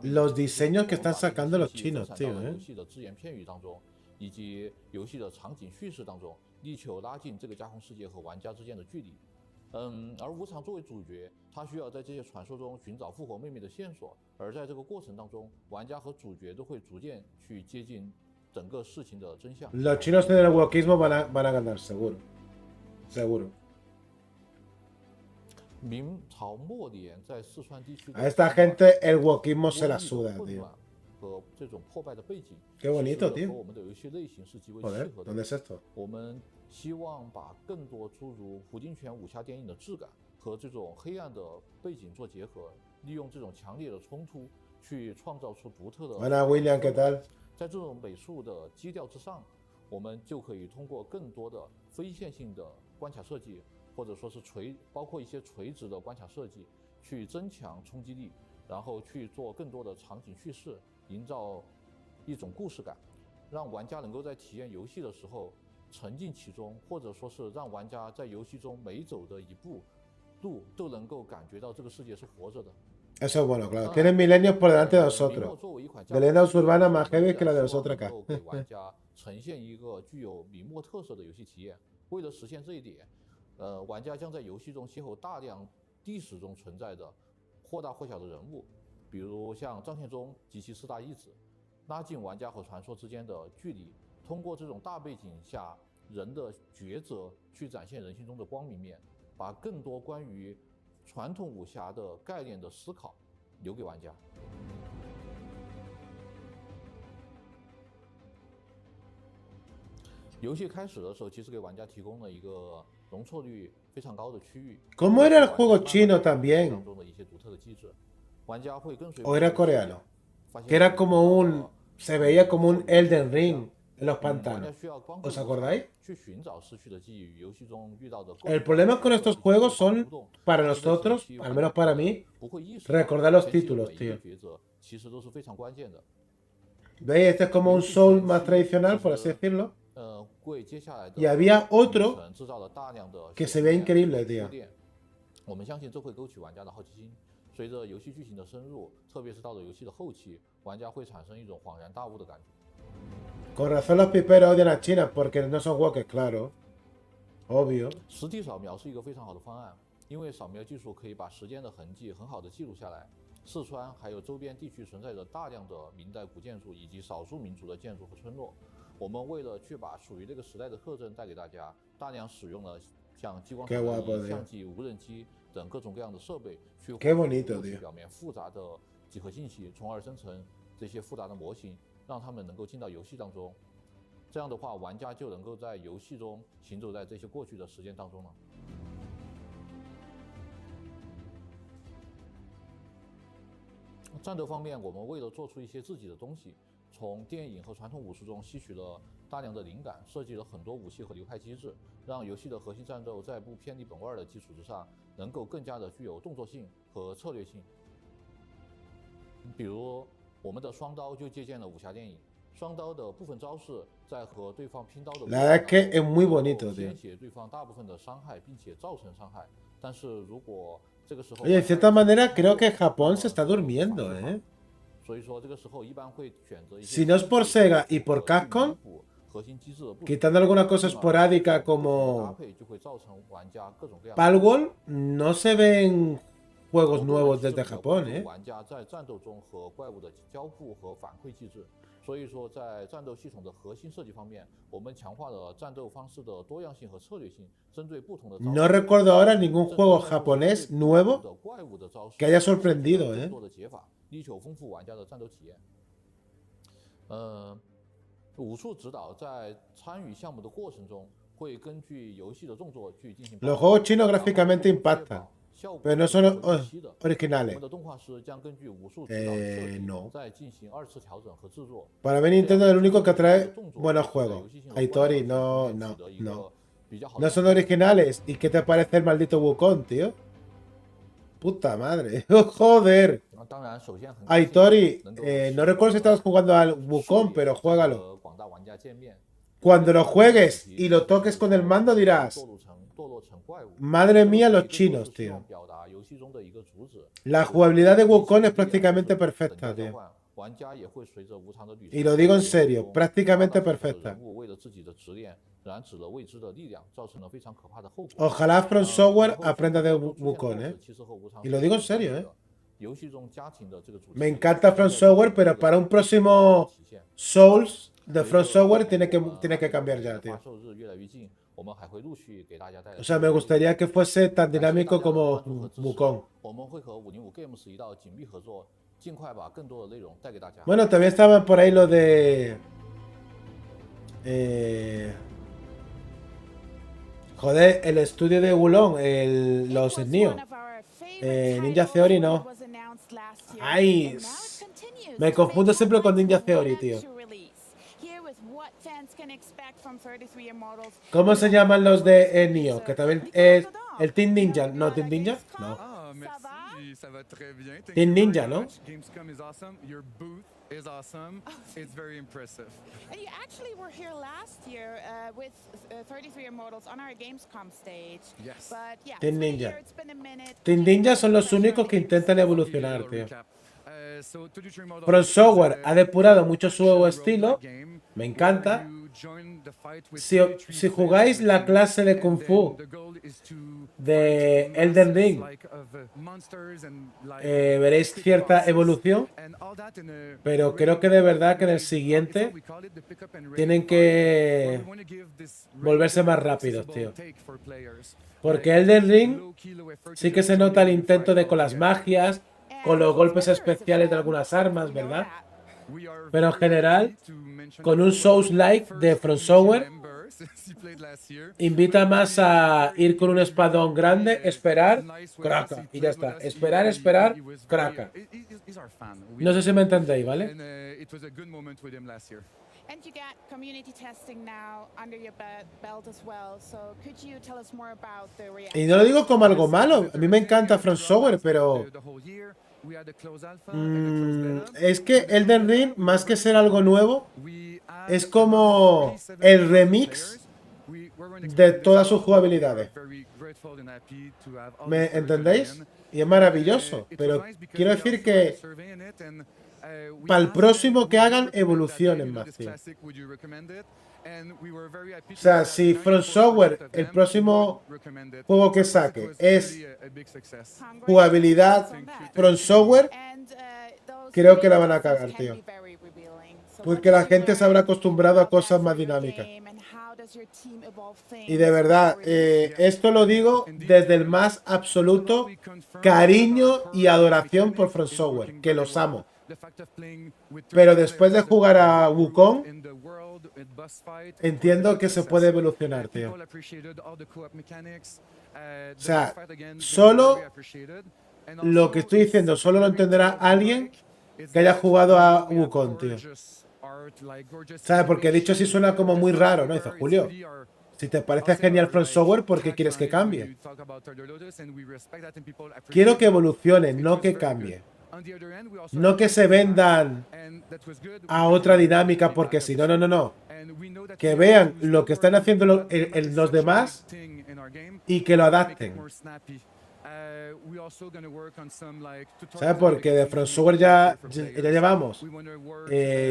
Los diseños que están sacando los chinos, tío, 游戏的只言片语当中，以及游戏的场景叙事当中，力求拉近这个架空世界和玩家之间的距离。而无常作为主角，他需要在这些传说中寻找复活妹妹的线索，而在这个过程当中，玩家和主角都会逐渐去接近整个事情的真相。Los chinos en el wokismo van a ganar, seguro. Seguro. 明朝末年在四川地区 A esta gente el wokismo se la suda, tío. 和这种破败的背景 Qué bonito, tío. 和我们的游戏类型是极为契 Joder, 合的。 ¿dónde es esto? 我们希望把更多诸如胡金铨武侠电影的质感和这种黑暗的背景做结合，利用这种强烈的冲突去创造出独特的。Buena William, ¿qué tal? 在这种美术的基调之上，我们就可以通过更多的非线性的关卡设计。 或者说是包括一些垂直的关卡设计，去增强冲击力，然后去做更多的场景叙事，营造一种故事感，让玩家能够在体验游戏的时候沉浸其中，或者说是让玩家在游戏中每走的一步路都能够感觉到这个世界是活着的。 Eso es bueno, claro. Tienen milenios por delante de nosotros. De leyendas urbanas más heavy que la de nosotros acá. 给玩家呈现一个具有明末特色的游戏体验。为了实现这一点。 玩家将在游戏中邂逅大量历史中存在的或大或小的人物，比如像张献忠及其4大义子，拉近玩家和传说之间的距离。通过这种大背景下人的抉择，去展现人性中的光明面，把更多关于传统武侠的概念的思考留给玩家。 游戏开始的时候，其实给玩家提供了一个容错率非常高的区域。¿Cómo era el juego chino también? 当中的一些独特的机制，玩家会跟随。 ¿O era coreano? Que era como un, se veía como un Elden Ring en los pantanos. ¿Os acordáis? 去寻找失去的记忆与游戏中遇到的。El problema con estos juegos son, para nosotros, al menos para mí, recordar los títulos, tío. 其实都是非常关键的。 ¿Veis? Este es como un Soul más tradicional, por así decirlo. Y había otro que se ve increíble, tío. 我们相信这会勾起玩家的好奇心。随着游戏剧情的深入，特别是到了游戏的后期，玩家会产生一种恍然大悟的感觉。 Con razón los piperos odian a China porque no son wokes, claro. Obvio. 实体扫描是一个非常好的方案，因为扫描技术可以把时间的痕迹很好的记录下来。四川还有周边地区存在着大量的明代古建筑以及少数民族的建筑和村落。 我们为了去把属于这个时代的特征带给大家，大量使用了像激光传感仪、相机、无人机等各种各样的设备，去表面复杂的几何信息，从而生成这些复杂的模型，让他们能够进到游戏当中。这样的话，玩家就能够在游戏中行走在这些过去的时间当中了。战斗方面，我们为了做出一些自己的东西，从电影和传统武术中吸取了大量的灵感，设计了很多武器和流派机制，让游戏的核心战斗在不偏离本味的基础之上，能够更加的具有动作性和策略性。比如我们的双刀就借鉴了武侠电影，双刀的部分招式在和对方拼刀的 La verdad es que es muy bonito, tío. 减血对方大部分的伤害，并且造成伤害。但是如果这个时候， Oye, de cierta manera creo que Japón se está durmiendo, ¿eh? 所以说这个时候一般会选择一些 Si no es por Sega y por Capcom, 核心机制的部分 quitando alguna cosa esporádica como 搭配就会造成玩家各种各样的 Palworld, no se ven juegos nuevos desde Japón, ¿eh? 玩家在战斗中和怪物的交互和反馈机制。所以说，在战斗系统的核心设计方面，我们强化了战斗方式的多样性和策略性，针对不同的。No recuerdo ahora ningún juego japonés nuevo que haya sorprendido, ¿eh? 力求丰富玩家的战斗体验。武术指导在参与项目的过程中，会根据游戏的动作去进行。Los juegos chinos gráficamente impactan, pero no son originales. No. Para mí Nintendo es el único que trae buenos juegos. Hitori, no. No son originales. ¿Y qué te parece el maldito Wukong, tío? Puta madre. Joder. Hitori, no recuerdo si estabas jugando al Wukong, pero juégalo. Cuando lo juegues y lo toques con el mando dirás: madre mía, los chinos, tío. La jugabilidad de Wukong es prácticamente perfecta, tío. Y lo digo en serio, prácticamente perfecta. Ojalá From Software aprenda de Wukong, ¿eh? Y lo digo en serio, ¿eh? Me encanta From Software, pero para un próximo Souls de From Software tiene que cambiar ya, tío. O sea, me gustaría que fuese tan dinámico como Wukong. Bueno, también estaban por ahí lo de... joder, el estudio de Wulong, los Nioh. Ninja Theory no. Ay, me confundo siempre con Ninja Theory, tío. ¿Cómo se llaman los de Nioh? Que también es el Team Ninja. ¿No, Team Ninja? No. Team Ninja, ¿no? Gamescom is awesome. Your booth is awesome. It's very impressive. And you actually were here last year with 33 Immortals on our Gamescom stage. Yes. But yeah, Team Ninja. Team Ninja son los únicos que intentan evolucionar, tío. From Software ha depurado mucho su estilo. Me encanta. Si jugáis la clase de Kung Fu de Elden Ring, veréis cierta evolución, pero creo que de verdad que en el siguiente tienen que volverse más rápidos, tío. Porque Elden Ring sí que se nota el intento de con las magias, con los golpes especiales de algunas armas, ¿verdad? Pero en general, con un Souls-like de From Software, invita más a ir con un espadón grande, esperar, craca, y ya está. Esperar, craca. No sé si me entendéis, ¿vale? And you got community testing now under your belt as well. So could you tell us more about the reaction? Y no lo digo como algo malo. A mí me encanta From Software, pero... es que Elden Ring, más que ser algo nuevo, es como el remix de todas sus jugabilidades. ¿Me entendéis? Y es maravilloso. Pero quiero decir que para el próximo que hagan, evolucionen más, tío. O sea, si From Software, el próximo juego que saque es jugabilidad From Software, creo que la van a cagar, tío. Porque la gente se habrá acostumbrado a cosas más dinámicas. Y de verdad, esto lo digo desde el más absoluto cariño y adoración por From Software, que los amo. Pero después de jugar a Wukong, entiendo que se puede evolucionar, tío. O sea, solo lo que estoy diciendo solo lo entenderá alguien que haya jugado a Wukong, tío. ¿Sabes? Porque dicho así suena como muy raro, ¿no? Dice, Julio, si te parece genial From Software, ¿por qué quieres que cambie? Quiero que evolucione, no que cambie. No que se vendan a otra dinámica, porque si no, no, no, no. Que vean lo que están haciendo los demás y que lo adapten. ¿Sabes? Porque de From Software ya llevamos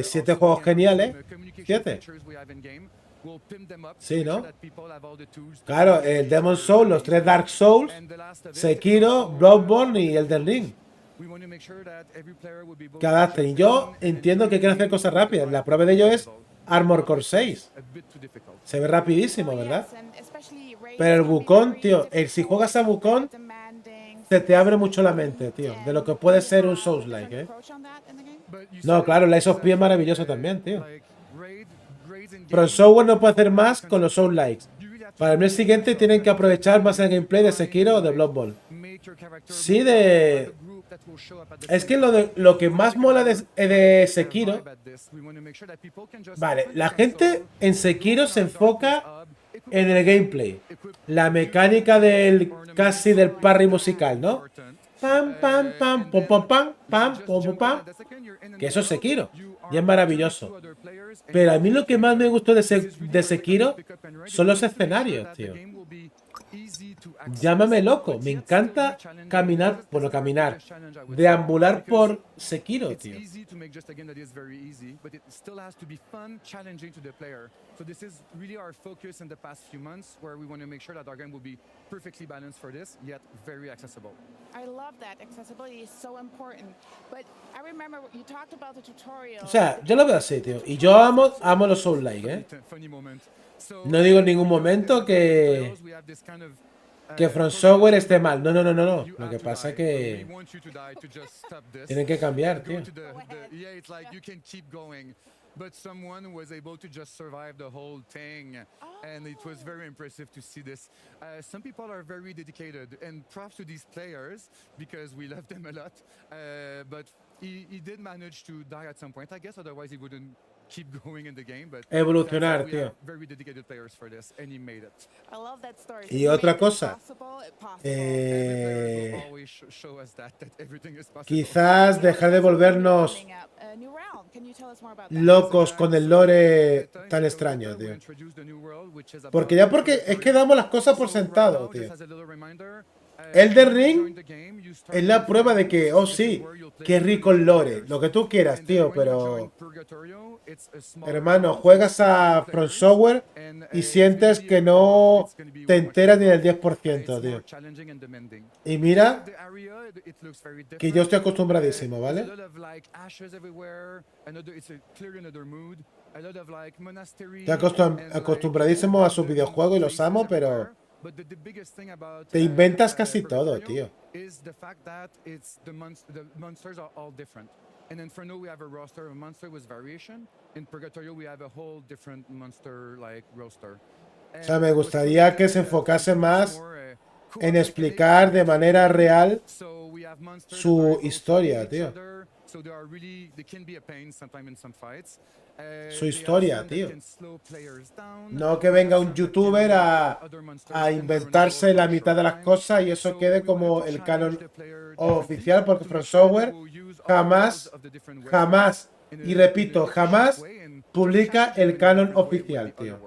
7 juegos geniales. 7. Sí, ¿no? Claro, el Demon's Souls, los 3 Dark Souls, Sekiro, Bloodborne y Elden Ring. Que adapten. Y yo entiendo que quieren hacer cosas rápidas. La prueba de ello es Armored Core 6. Se ve rapidísimo, ¿verdad? Pero el Wukong, tío, si juegas a Wukong, se te abre mucho la mente, tío, de lo que puede ser un Souls-like, ¿eh? No, claro, el Lies of P es maravilloso también, tío. Pero el software no puede hacer más con los Souls-likes. Para el mes siguiente tienen que aprovechar más el gameplay de Sekiro o de Bloodborne. Sí, es que lo que más mola de Sekiro... Vale, la gente en Sekiro se enfoca en el gameplay. La mecánica casi del parry musical, ¿no? Pam, pam, pam, pom, pom, pam, pam, pom, pom, pam. Que eso es Sekiro. Y es maravilloso. Pero a mí lo que más me gustó de Sekiro son los escenarios, tío. Llámame loco. Me encanta caminar, bueno, deambular por Sekiro, tío. O sea, yo lo veo así, tío. Y yo amo los Souls-like, ¿eh? No digo en ningún momento que From Software esté mal. No, no, no, no, no. Lo que pasa es que tienen que cambiar, tío. But someone was able to just survive the whole thing, and it was very impressive to see this. Some people are very dedicated, and props to these players because we love them a lot. But he did manage to die at some point, I guess. Otherwise, he wouldn't keep going in the game. But evolucionar, tío. Very dedicated players for this, and he made it. Y otra cosa, quizás dejar de volvernos locos con el lore tan extraño, tío. Porque es que damos las cosas por sentado, tío. Elden Ring es la prueba de que, oh sí, qué rico el lore, lo que tú quieras, tío, pero... Hermano, juegas a From Software y sientes que no te enteras ni del 10%, tío. Y mira que yo estoy acostumbradísimo, ¿vale? Estoy acostumbradísimo a sus videojuegos y los amo, pero... te inventas casi todo, tío. And in Inferno we have a roster of monster with variation. In Purgatorio we have a whole different monster like roster. O sea, me gustaría que se enfocase más en explicar de manera real su historia, tío. Su historia, tío. No que venga un youtuber a inventarse la mitad de las cosas y eso quede como el canon oficial, porque From Software jamás, y repito, jamás publica el canon oficial, tío.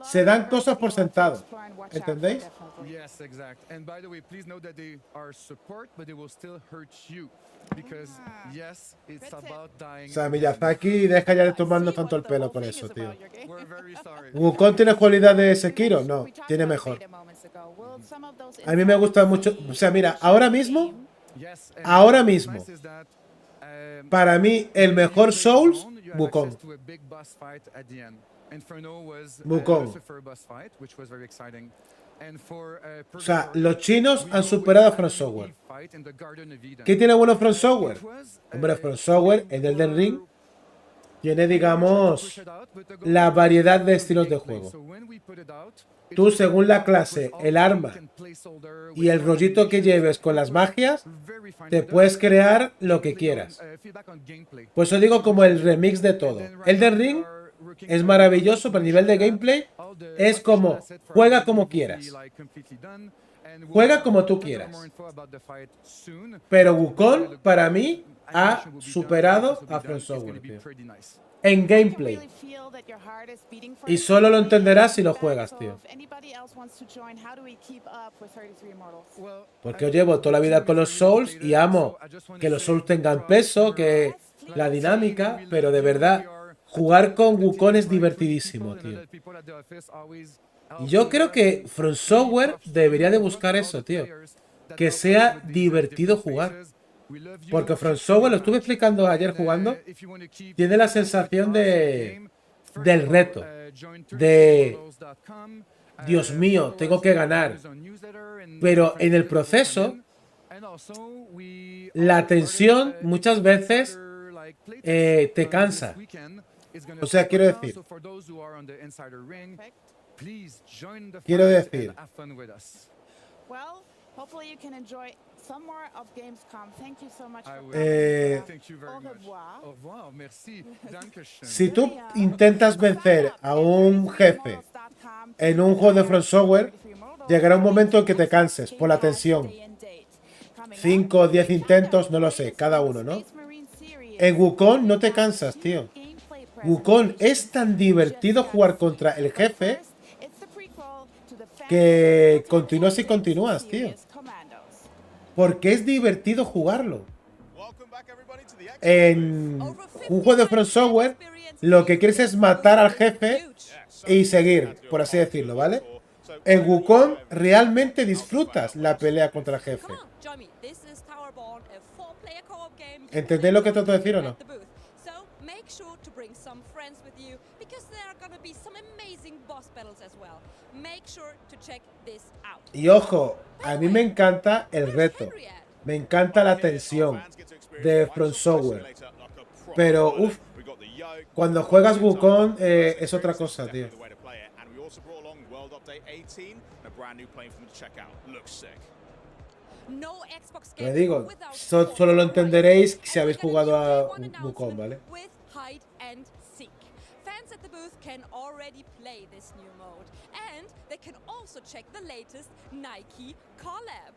Se dan cosas por sentado, ¿entendéis? Yes, exact. And by the way, please note that they are support, but they will still hurt you. Because, yes, it's about dying. O sea, Miyazaki deja ya de tomarnos tanto el pelo con eso, tío. ¿Wukong tiene cualidad de Sekiro? No, tiene mejor. A mí me gusta mucho. O sea, mira, ahora mismo, para mí, el mejor Souls, Wukong. Wukong. O sea, los chinos han superado a From Tiene, digamos, la variedad de estilos de juego. Tú, según la clase, el arma y el rollito que lleves con las magias, te puedes crear lo que quieras. Por eso digo como el remix de todo. Elden Ring es maravilloso, pero a nivel de gameplay es como, juega como quieras. Juega como tú quieras. Pero Wukong, para mí, ha superado a From Software, tío. En gameplay. Y solo lo entenderás si lo juegas, tío. Porque yo llevo toda la vida con los Souls y amo que los Souls tengan peso, que la dinámica, pero de verdad, jugar con Wukong es divertidísimo, tío. Y yo creo que From Software debería de buscar eso, tío. Que sea divertido jugar. Porque From Software, lo estuve explicando ayer jugando, tiene la sensación del reto. De, Dios mío, tengo que ganar. Pero en el proceso, la tensión muchas veces te cansa. O sea, quiero decir, hopefully you can enjoy some more of Gamescom. Thank you so much for Thank you very much. Au revoir, merci. Dankeschön. si tú intentas vencer a un jefe en un juego de From Software, llegará un momento en que te canses por la tensión. 5 o 10 intentos, no lo sé, cada uno, ¿no? En Wukong no te cansas, tío. Wukong es tan divertido jugar contra el jefe que continúas y continúas, tío. Porque es divertido jugarlo. En un juego de From Software, lo que quieres es matar al jefe y seguir, por así decirlo, ¿vale? En Wukong realmente disfrutas la pelea contra el jefe. ¿Entendéis lo que trato de decir o no? Y ojo, a mí me encanta el reto. Me encanta la tensión de From Software. Pero, uff, cuando juegas Wukong es otra cosa, tío. Me digo, solo lo entenderéis si habéis jugado a Wukong, ¿vale? Fans at the booth can already play this new mode, and they can also check the latest Nike collab.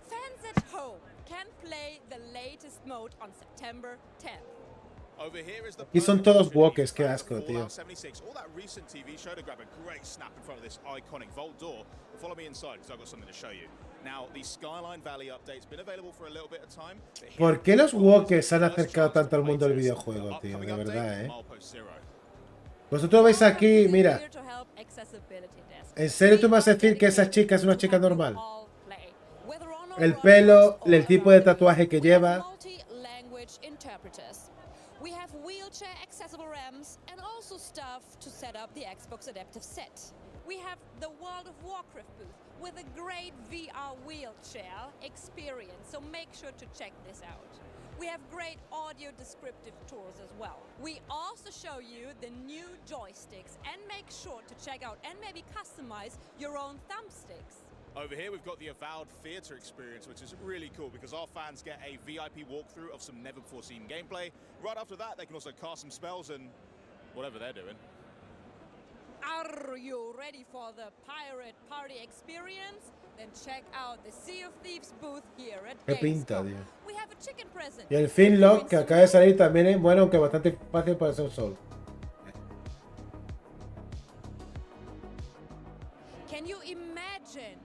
Fans at home can play the latest mode on September 10th. Aquí son todos walkers, qué asco, tío. ¿Por qué los walkers se han acercado tanto al mundo del videojuego, tío? De verdad, ¿eh? Vosotros veis aquí, mira. ¿En serio tú me vas a decir que esa chica es una chica normal? El pelo, el tipo de tatuaje que lleva. We have wheelchair accessible RAMs and also stuff to set up the Xbox adaptive set. We have the World of Warcraft booth with a great VR wheelchair experience, so make sure to check this out. We have great audio descriptive tours as well. We also show you the new joysticks and make sure to check out and maybe customize your own thumbsticks. Over here we've got the Avowed Theatre experience, which is really cool because our fans get a VIP walkthrough of some never-before-seen gameplay. Right after that, they can also cast some spells and whatever they're doing. Are you ready for the Pirate Party experience? Then check out the Sea of Thieves booth here at Qué pinta, tío. We have a chicken present. Y el Finlock, que acaba de salir también es bueno, aunque bastante fácil para ser un Soul. Can you imagine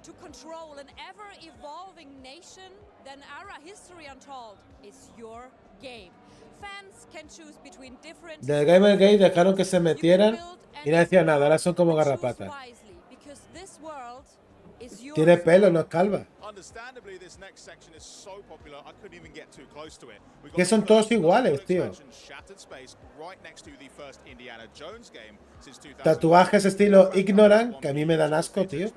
to control an ever-evolving nation? Then Ara History Untold is your game. Fans can choose between different. Del Gamergate dejaron que se metieran y no decían nada, ahora son como garrapatas. Tiene pelo, no es calva. Que son todos iguales, tío. Tatuajes estilo Ignorant, que a mí me dan asco, tío.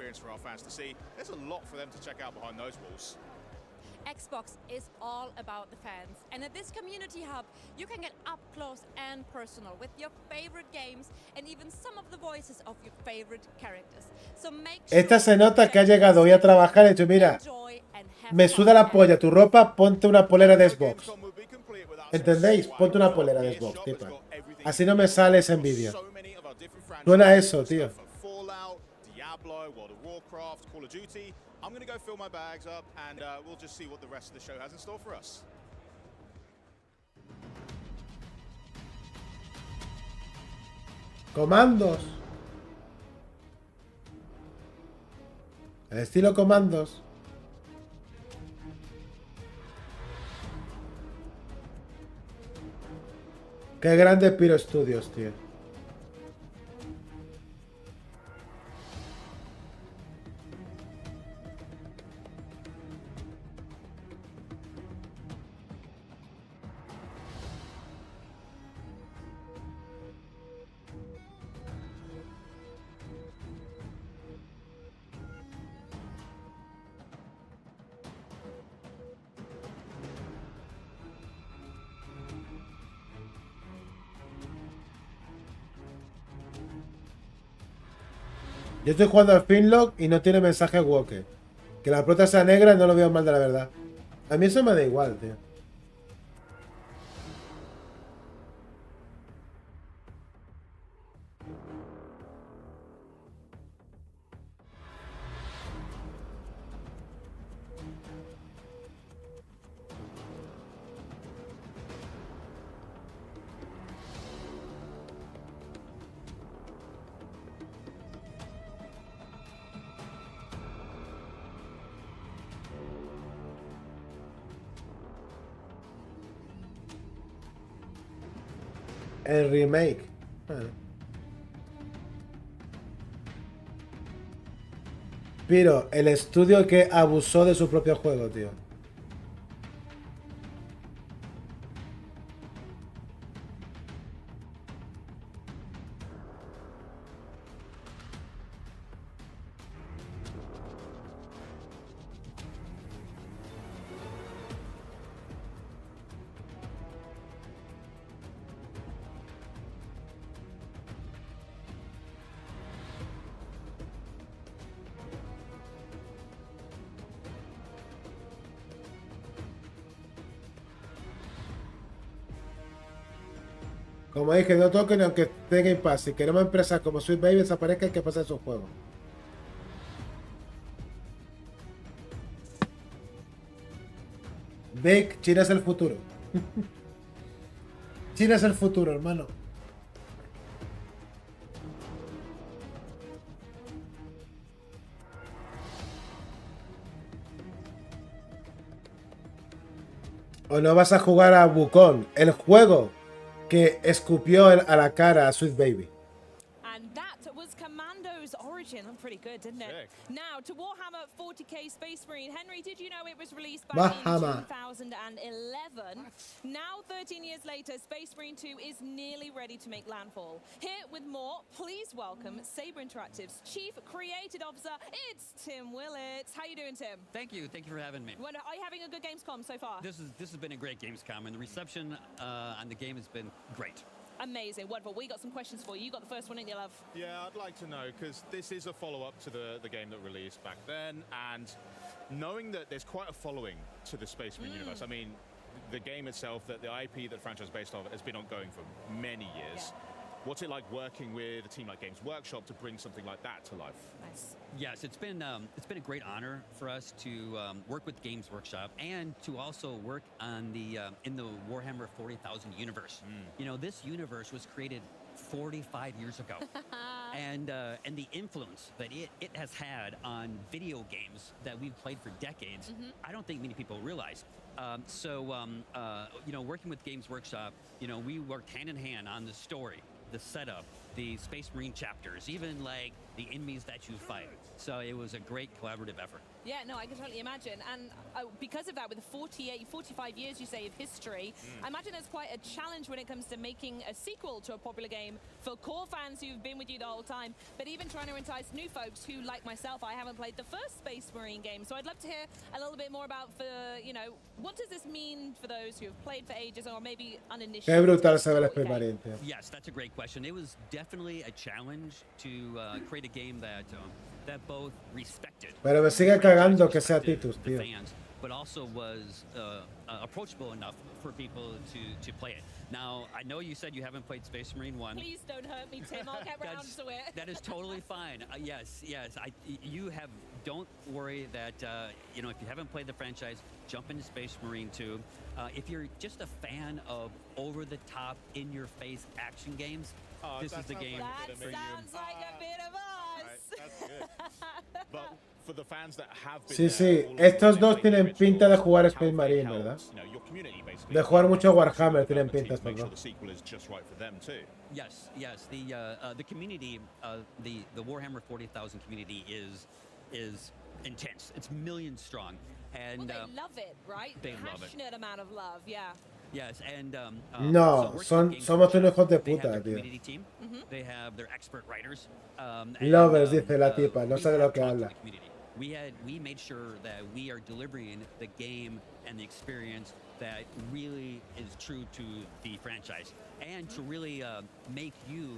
Xbox is all about the fans, and at this community hub, you can get up close and personal with your favorite games and even some of the voices of your favorite characters. So make sure Esta se nota que ha llegado hoy a trabajar y ha dicho, mira, me suda la polla tu ropa, ponte una polera de Xbox. ¿Entendéis? Ponte una polera de Xbox, tipa. Así no me sales en vídeo. Suena eso, tío. I'm going to go fill my bags up and we'll just see what the rest of the show has in store for us. Comandos. El estilo comandos. Qué grande Piro Studios, tío. Yo estoy jugando al Finlock y no tiene mensaje Walker. Que la prota sea negra no lo veo mal de la verdad. A mí eso me da igual, tío. El remake. Pero el estudio que abusó de su propio juego, tío. Como dije, no toquen aunque esté Game Pass. Si queremos empresas como Sweet Baby desaparezcan, hay que pasar esos juegos. Vic, China es el futuro. China es el futuro, hermano. ¿O no vas a jugar a Wukong, el juego que escupió a la cara a Sweet Baby? And that was Commando's origin. Pretty good, didn't it? Sick. Now to Warhammer 40k Space Marine. Henry, did you know it was released back Warhammer. in 2011? Now, 13 years later, Space Marine 2 is nearly ready to make landfall. Here with more, please welcome Saber Interactive's Chief Creative Officer. It's Tim Willits. How you doing, Tim? Thank you for having me. Well, are you having a good Gamescom so far? This has been a great Gamescom, and the reception on the game has been great. Amazing, wonderful. We got some questions for you. You got the first one in your love. Yeah, I'd like to know, because this is a follow-up to the game that released back then, and knowing that there's quite a following to the Space Marine universe. I mean, the game itself, that the IP that the franchise is based off, has been ongoing for many years. Yeah. What's it like working with a team like Games Workshop to bring something like that to life? Nice. Yes, it's been a great honor for us to work with Games Workshop and to also work on the in the Warhammer 40,000 universe. You know, this universe was created 45 years ago, and the influence that it has had on video games that we've played for decades, I don't think many people realize. You know, working with Games Workshop, you know, we worked hand in hand on the story, the setup, the Space Marine chapters, even like the enemies that you fight. So it was a great collaborative effort. Yeah, no, I can totally imagine. And because of that, with 45 years, you say, of history, I imagine there's quite a challenge when it comes to making a sequel to a popular game for core fans who've been with you the whole time, but even trying to entice new folks who, like myself, I haven't played the first Space Marine game. So I'd love to hear a little bit more about, what does this mean for those who have played for ages or maybe uninitiated? Qué brutal se ve el Space Marine, tío. Yes, that's a great question. It was definitely a challenge to create a game that both respected. Pero me sigue cagando que sea Titus, tío. Fans, but also was approachable enough for people to play it. Now, I know you said you haven't played Space Marine 1. Please don't hurt me, Tim. I'll get round to it. That is totally fine. Yes. Don't worry that, if you haven't played the franchise, jump into Space Marine 2. If you're just a fan of over-the-top, in-your-face action games, this is the game for you. That sounds like a bit of us. That's good. But for the fans that have been Sí, estos dos tienen pinta de jugar Space Marine, ¿verdad? De jugar mucho Warhammer tienen pinta estos dos. Yes. The community, the Warhammer 40,000 community is intense. It's millions strong, and they love it, right? They love it. Passionate amount of love, yeah. Yes, and no, somos unos hijos de puta, tío. They have their expert writers. Lovers, dice la tipa, no sabe lo que habla. We made sure that we are delivering the game and the experience that really is true to the franchise, and to really make you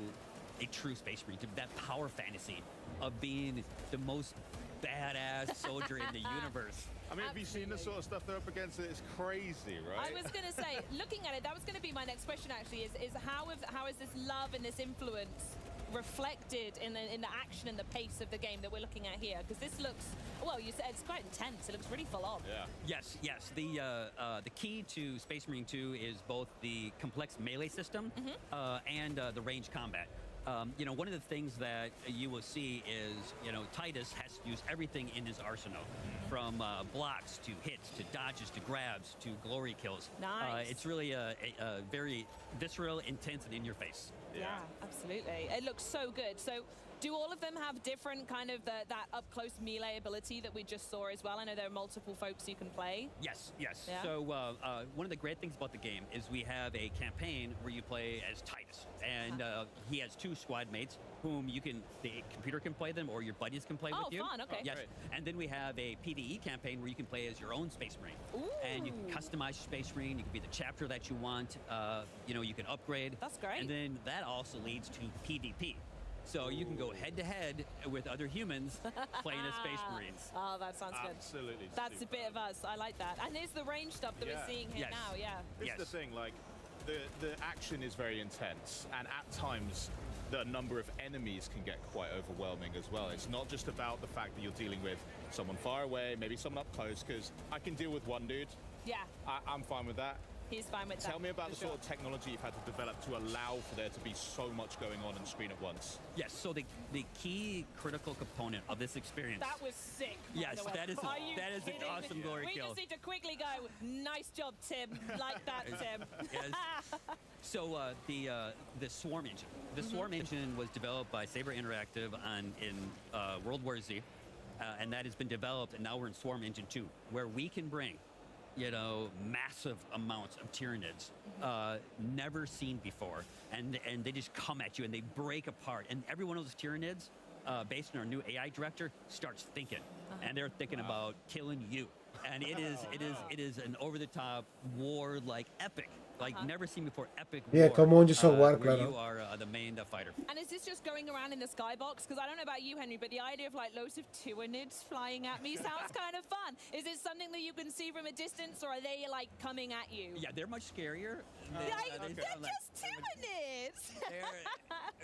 a true Space Marine, to that power fantasy of being the most badass soldier in the universe. I mean, have you seen the sort of stuff they're up against? It's crazy, right? I was going to say, looking at it, that was going to be my next question, actually, is how is this love and this influence reflected in the action and the pace of the game that we're looking at here? Because this looks, well, you said it's quite intense. It looks really full on. Yeah. Yes. The key to Space Marine 2 is both the complex melee system and the range combat. One of the things that you will see is, Titus has to use everything in his arsenal, from blocks to hits to dodges to grabs to glory kills. Nice. It's really a very visceral, intense, and in your face. Yeah, absolutely. It looks so good. So, do all of them have different kind of that up-close melee ability that we just saw as well? I know there are multiple folks you can play. Yes. Yeah. So one of the great things about the game is we have a campaign where you play as Titus, and he has two squad mates whom the computer can play them, or your buddies can play with you. Oh, fun, okay. Yes, and then we have a PvE campaign where you can play as your own Space Marine. Ooh. And you can customize your Space Marine. You can be the chapter that you want. You can upgrade. That's great. And then that also leads to PvP. So you can go head-to-head with other humans playing as Space Marines. Oh, that sounds good. Absolutely. That's a bit of us. I like that. And here's the range stuff that we're seeing here now, This is the thing, like, the action is very intense, and at times the number of enemies can get quite overwhelming as well. It's not just about the fact that you're dealing with someone far away, maybe someone up close, because I can deal with one dude. Yeah. I'm fine with that. He's fine with that. Tell me about the sort of technology you've had to develop to allow for there to be so much going on screen at once. Yes, so the key critical component of this experience. That was sick. Yes, that is an awesome glory we kill. We just need to quickly go, nice job, Tim. Like that, Tim. Yes. So the Swarm engine. The Swarm engine was developed by Saber Interactive in World War Z, and that has been developed, and now we're in Swarm Engine 2, where we can bring massive amounts of Tyranids, never seen before, and they just come at you and they break apart. And every one of those Tyranids, based on our new AI director, starts thinking, and they're thinking about killing you. And it is an over-the-top war, like epic, like never seen before, epic war. Como un war, where claro. you are the main fighter. And is this just going around in the skybox? Because I don't know about you, Henry, but the idea of like loads of Tyranids flying at me sounds kind of fun. Is it something that you can see from a distance, or are they like coming at you? Yeah, they're much scarier. They're just Tyranids.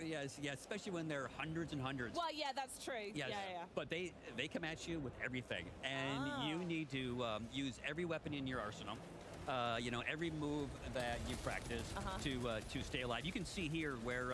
Yes, especially when there are hundreds and hundreds. Well, yeah, that's true. Yes. Yeah. But they come at you with everything, and you need to use every weapon in your arsenal. Every move that you practice to stay alive. You can see here where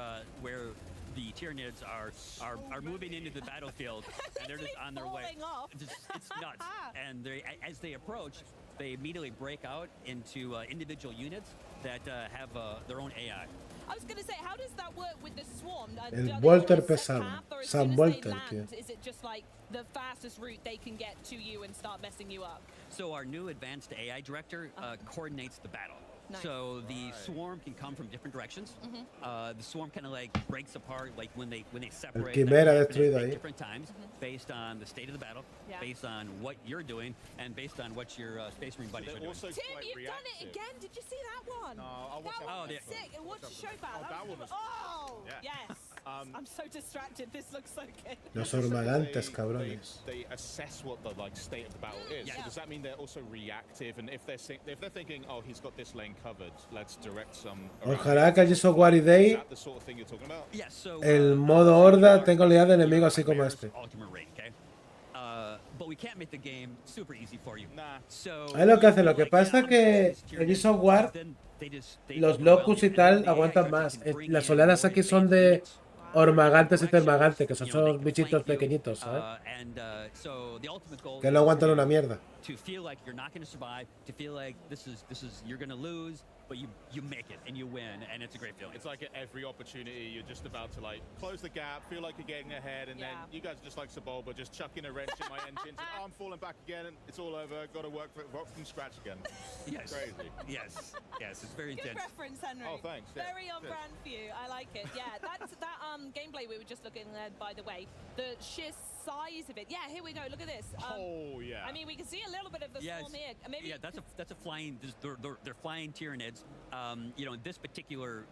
the Tyranids are moving into the battlefield, and they're just on their way. Off. It's nuts. And as they approach, they immediately break out into individual units that have their own AI. I was gonna say, how does that work with the swarm? El Walter pesado. Sam Walter, tío. Is it just like the fastest route they can get to you and start messing you up? So our new advanced AI director coordinates the battle. Nice. So the swarm can come from different directions. The swarm kind of like breaks apart, like when they separate. Quimera destruido at ahí. different times, based on the state of the battle, based on what you're doing, and based on what your Space Marine buddies are doing. Tim, you've done it again. Did you see that one? No, that one was sick. And watch the show back. that one was. Oh, yes. I'm so distracted. This looks so good. Los ormagantes, cabrones. They assess what the like state of the battle is. Yeah. So does that mean they're also reactive? And if they're thinking, oh, he's got this lane covered, let's direct some. Ojalá que el Jesus War Is Day, that the sort of thing you're talking about? Yeah, so, el modo horda, tenga oleada de enemigos así como este. Ultimate Raid, okay? But we can't make the game super easy for you. So Es lo que hace. Lo que pasa que el Jesus War, los locus y tal aguantan más. Las oleadas aquí son de ormagantes y termagantes, que son esos bichitos pequeñitos, ¿sabes? Que no aguantan una mierda. To feel like you're not going to survive, to feel like this is you're going to lose, but you make it and you win, and it's a great feeling. It's like at every opportunity you're just about to like close the gap, feel like you're getting ahead, and then you guys are just like Sebulba, just chucking a wrench in my engine. Oh, I'm falling back again, and it's all over. Got to work from scratch again. Yes. Crazy. Yes, it's very Good intense. reference, Henry. Oh, thanks. Yeah. Very on brand for you. I like it. Yeah, that's that gameplay we were just looking at, by the way. The sheer size of it. Yeah, here we go. Look at this. Oh yeah. I mean, we can see a little bit of the swarm here. Maybe. Yeah, that's a flying. They're flying Tyranids. You know, in this particular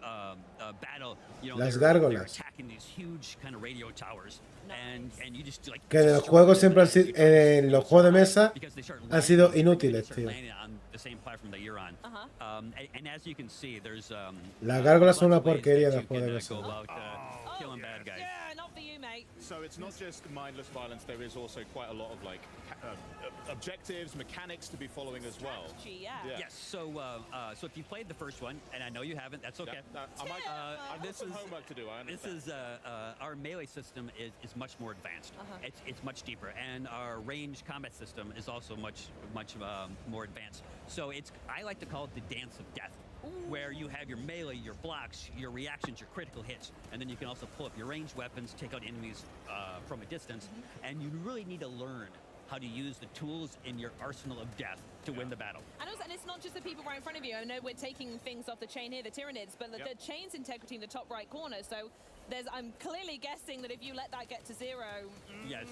battle, you know, they're attacking these huge kind of radio towers, and you just like. Que en el juego siempre han sido, en los juegos de mesa han sido inútiles, tío. The same platform that you're on. And as you can see, there's Las gárgolas son una porquería del juego de mesa. killing bad guys. Yeah, not for you, mate. So it's not just mindless violence. There is also quite a lot of like objectives, mechanics to be following as well. Yes. So if you played the first one, and I know you haven't, that's okay. This is homework to do. I understand. This is our melee system is much more advanced. It's much deeper, and our range combat system is also much more advanced. So I like to call it the dance of death. Where you have your melee, your blocks, your reactions, your critical hits, and then you can also pull up your ranged weapons, take out enemies from a distance, and you really need to learn how to use the tools in your arsenal of death to win the battle. And it's not just the people right in front of you. I know we're taking things off the chain here, the Tyranids, but the chain's integrity in the top right corner. So I'm clearly guessing that if you let that get to zero, yes,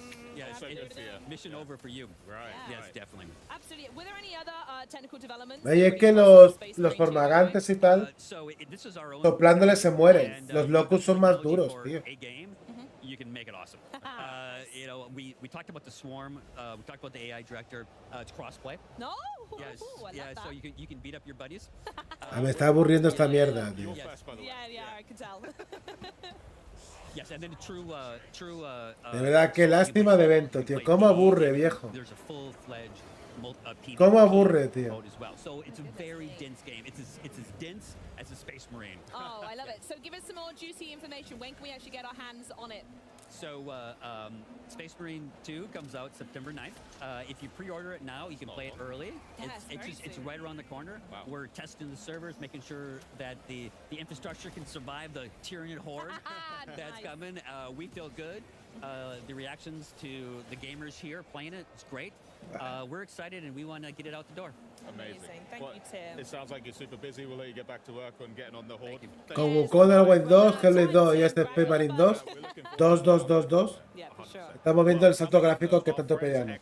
mission over for you. Right. Yes, definitely. Absolutely. Were there any other technical developments? Y es que los formagantes y tal, soplándoles se mueren. Los locus son más duros, tío. You can make it awesome. You know, we talked about the swarm. We talked about the AI director. It's crossplay. No. Yes. So you can beat up your buddies. Me está aburriendo esta mierda, tío. Yeah, I can tell. Yes, and then true. De verdad, qué lástima de evento, tío. Cómo aburre, viejo. Cómo aburre, tío. So it's a very dense game. It's as dense as a Space Marine. Oh, I love it. So give us some more juicy information. When can we actually get our hands on it? So Space Marine 2 comes out September 9th. If you pre-order it now, you can play it early. It's right around the corner. Wow. We're testing the servers, making sure that the infrastructure can survive the Tyranid horde that's coming. We feel good. The reactions to the gamers here playing it, it's great. We're excited and we want to get it out the door. Amazing. Thank you, Tim. It sounds like you're super busy. We'll let you get back to work on getting on the horde. Con Wukong del Wave 2, Hellblade 2 y este Space Marine 2, 2. Estamos viendo el salto gráfico que tanto pedían.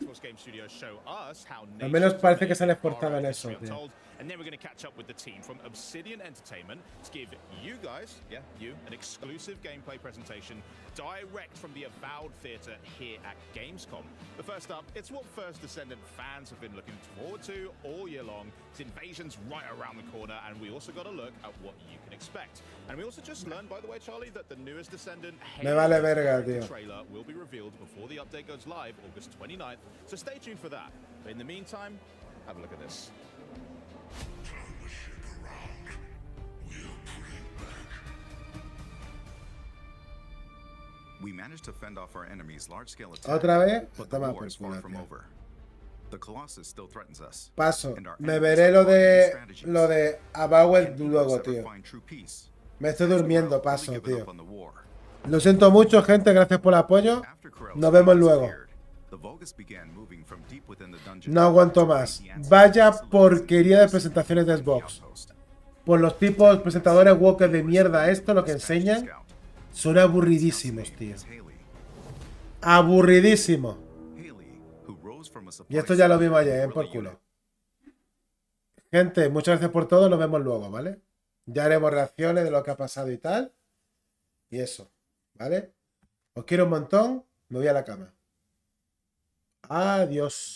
Al menos parece que se han esforzado en eso, tío. And then we're going to catch up with the team from Obsidian Entertainment to give you guys, an exclusive gameplay presentation direct from the Avowed Theatre here at Gamescom. But first up, it's what First Descendant fans have been looking forward to all year long. It's Invasion's right around the corner, and we also got a look at what you can expect. And we also just learned, by the way, Charlie, that the newest Descendant trailer will be revealed before the update goes live August 29th. So stay tuned for that. But in the meantime, have a look at this. We managed to fend off our enemies' large-scale Otra vez, attack, but the war is far from over. Paso. Me veré lo de avowed luego, tío. Me estoy durmiendo, paso, tío. Lo siento mucho, gente. Gracias por el apoyo. Nos vemos luego. No aguanto más. Vaya porquería de presentaciones de Xbox. Por los tipos presentadores walkers de mierda, esto lo que enseñan son aburridísimos, tío. Aburridísimo. Y esto ya lo vimos ayer, por culo. Gente, muchas gracias por todo. Nos vemos luego, ¿vale? Ya haremos reacciones de lo que ha pasado y tal. Y eso, ¿vale? Os quiero un montón. Me voy a la cama. Adiós.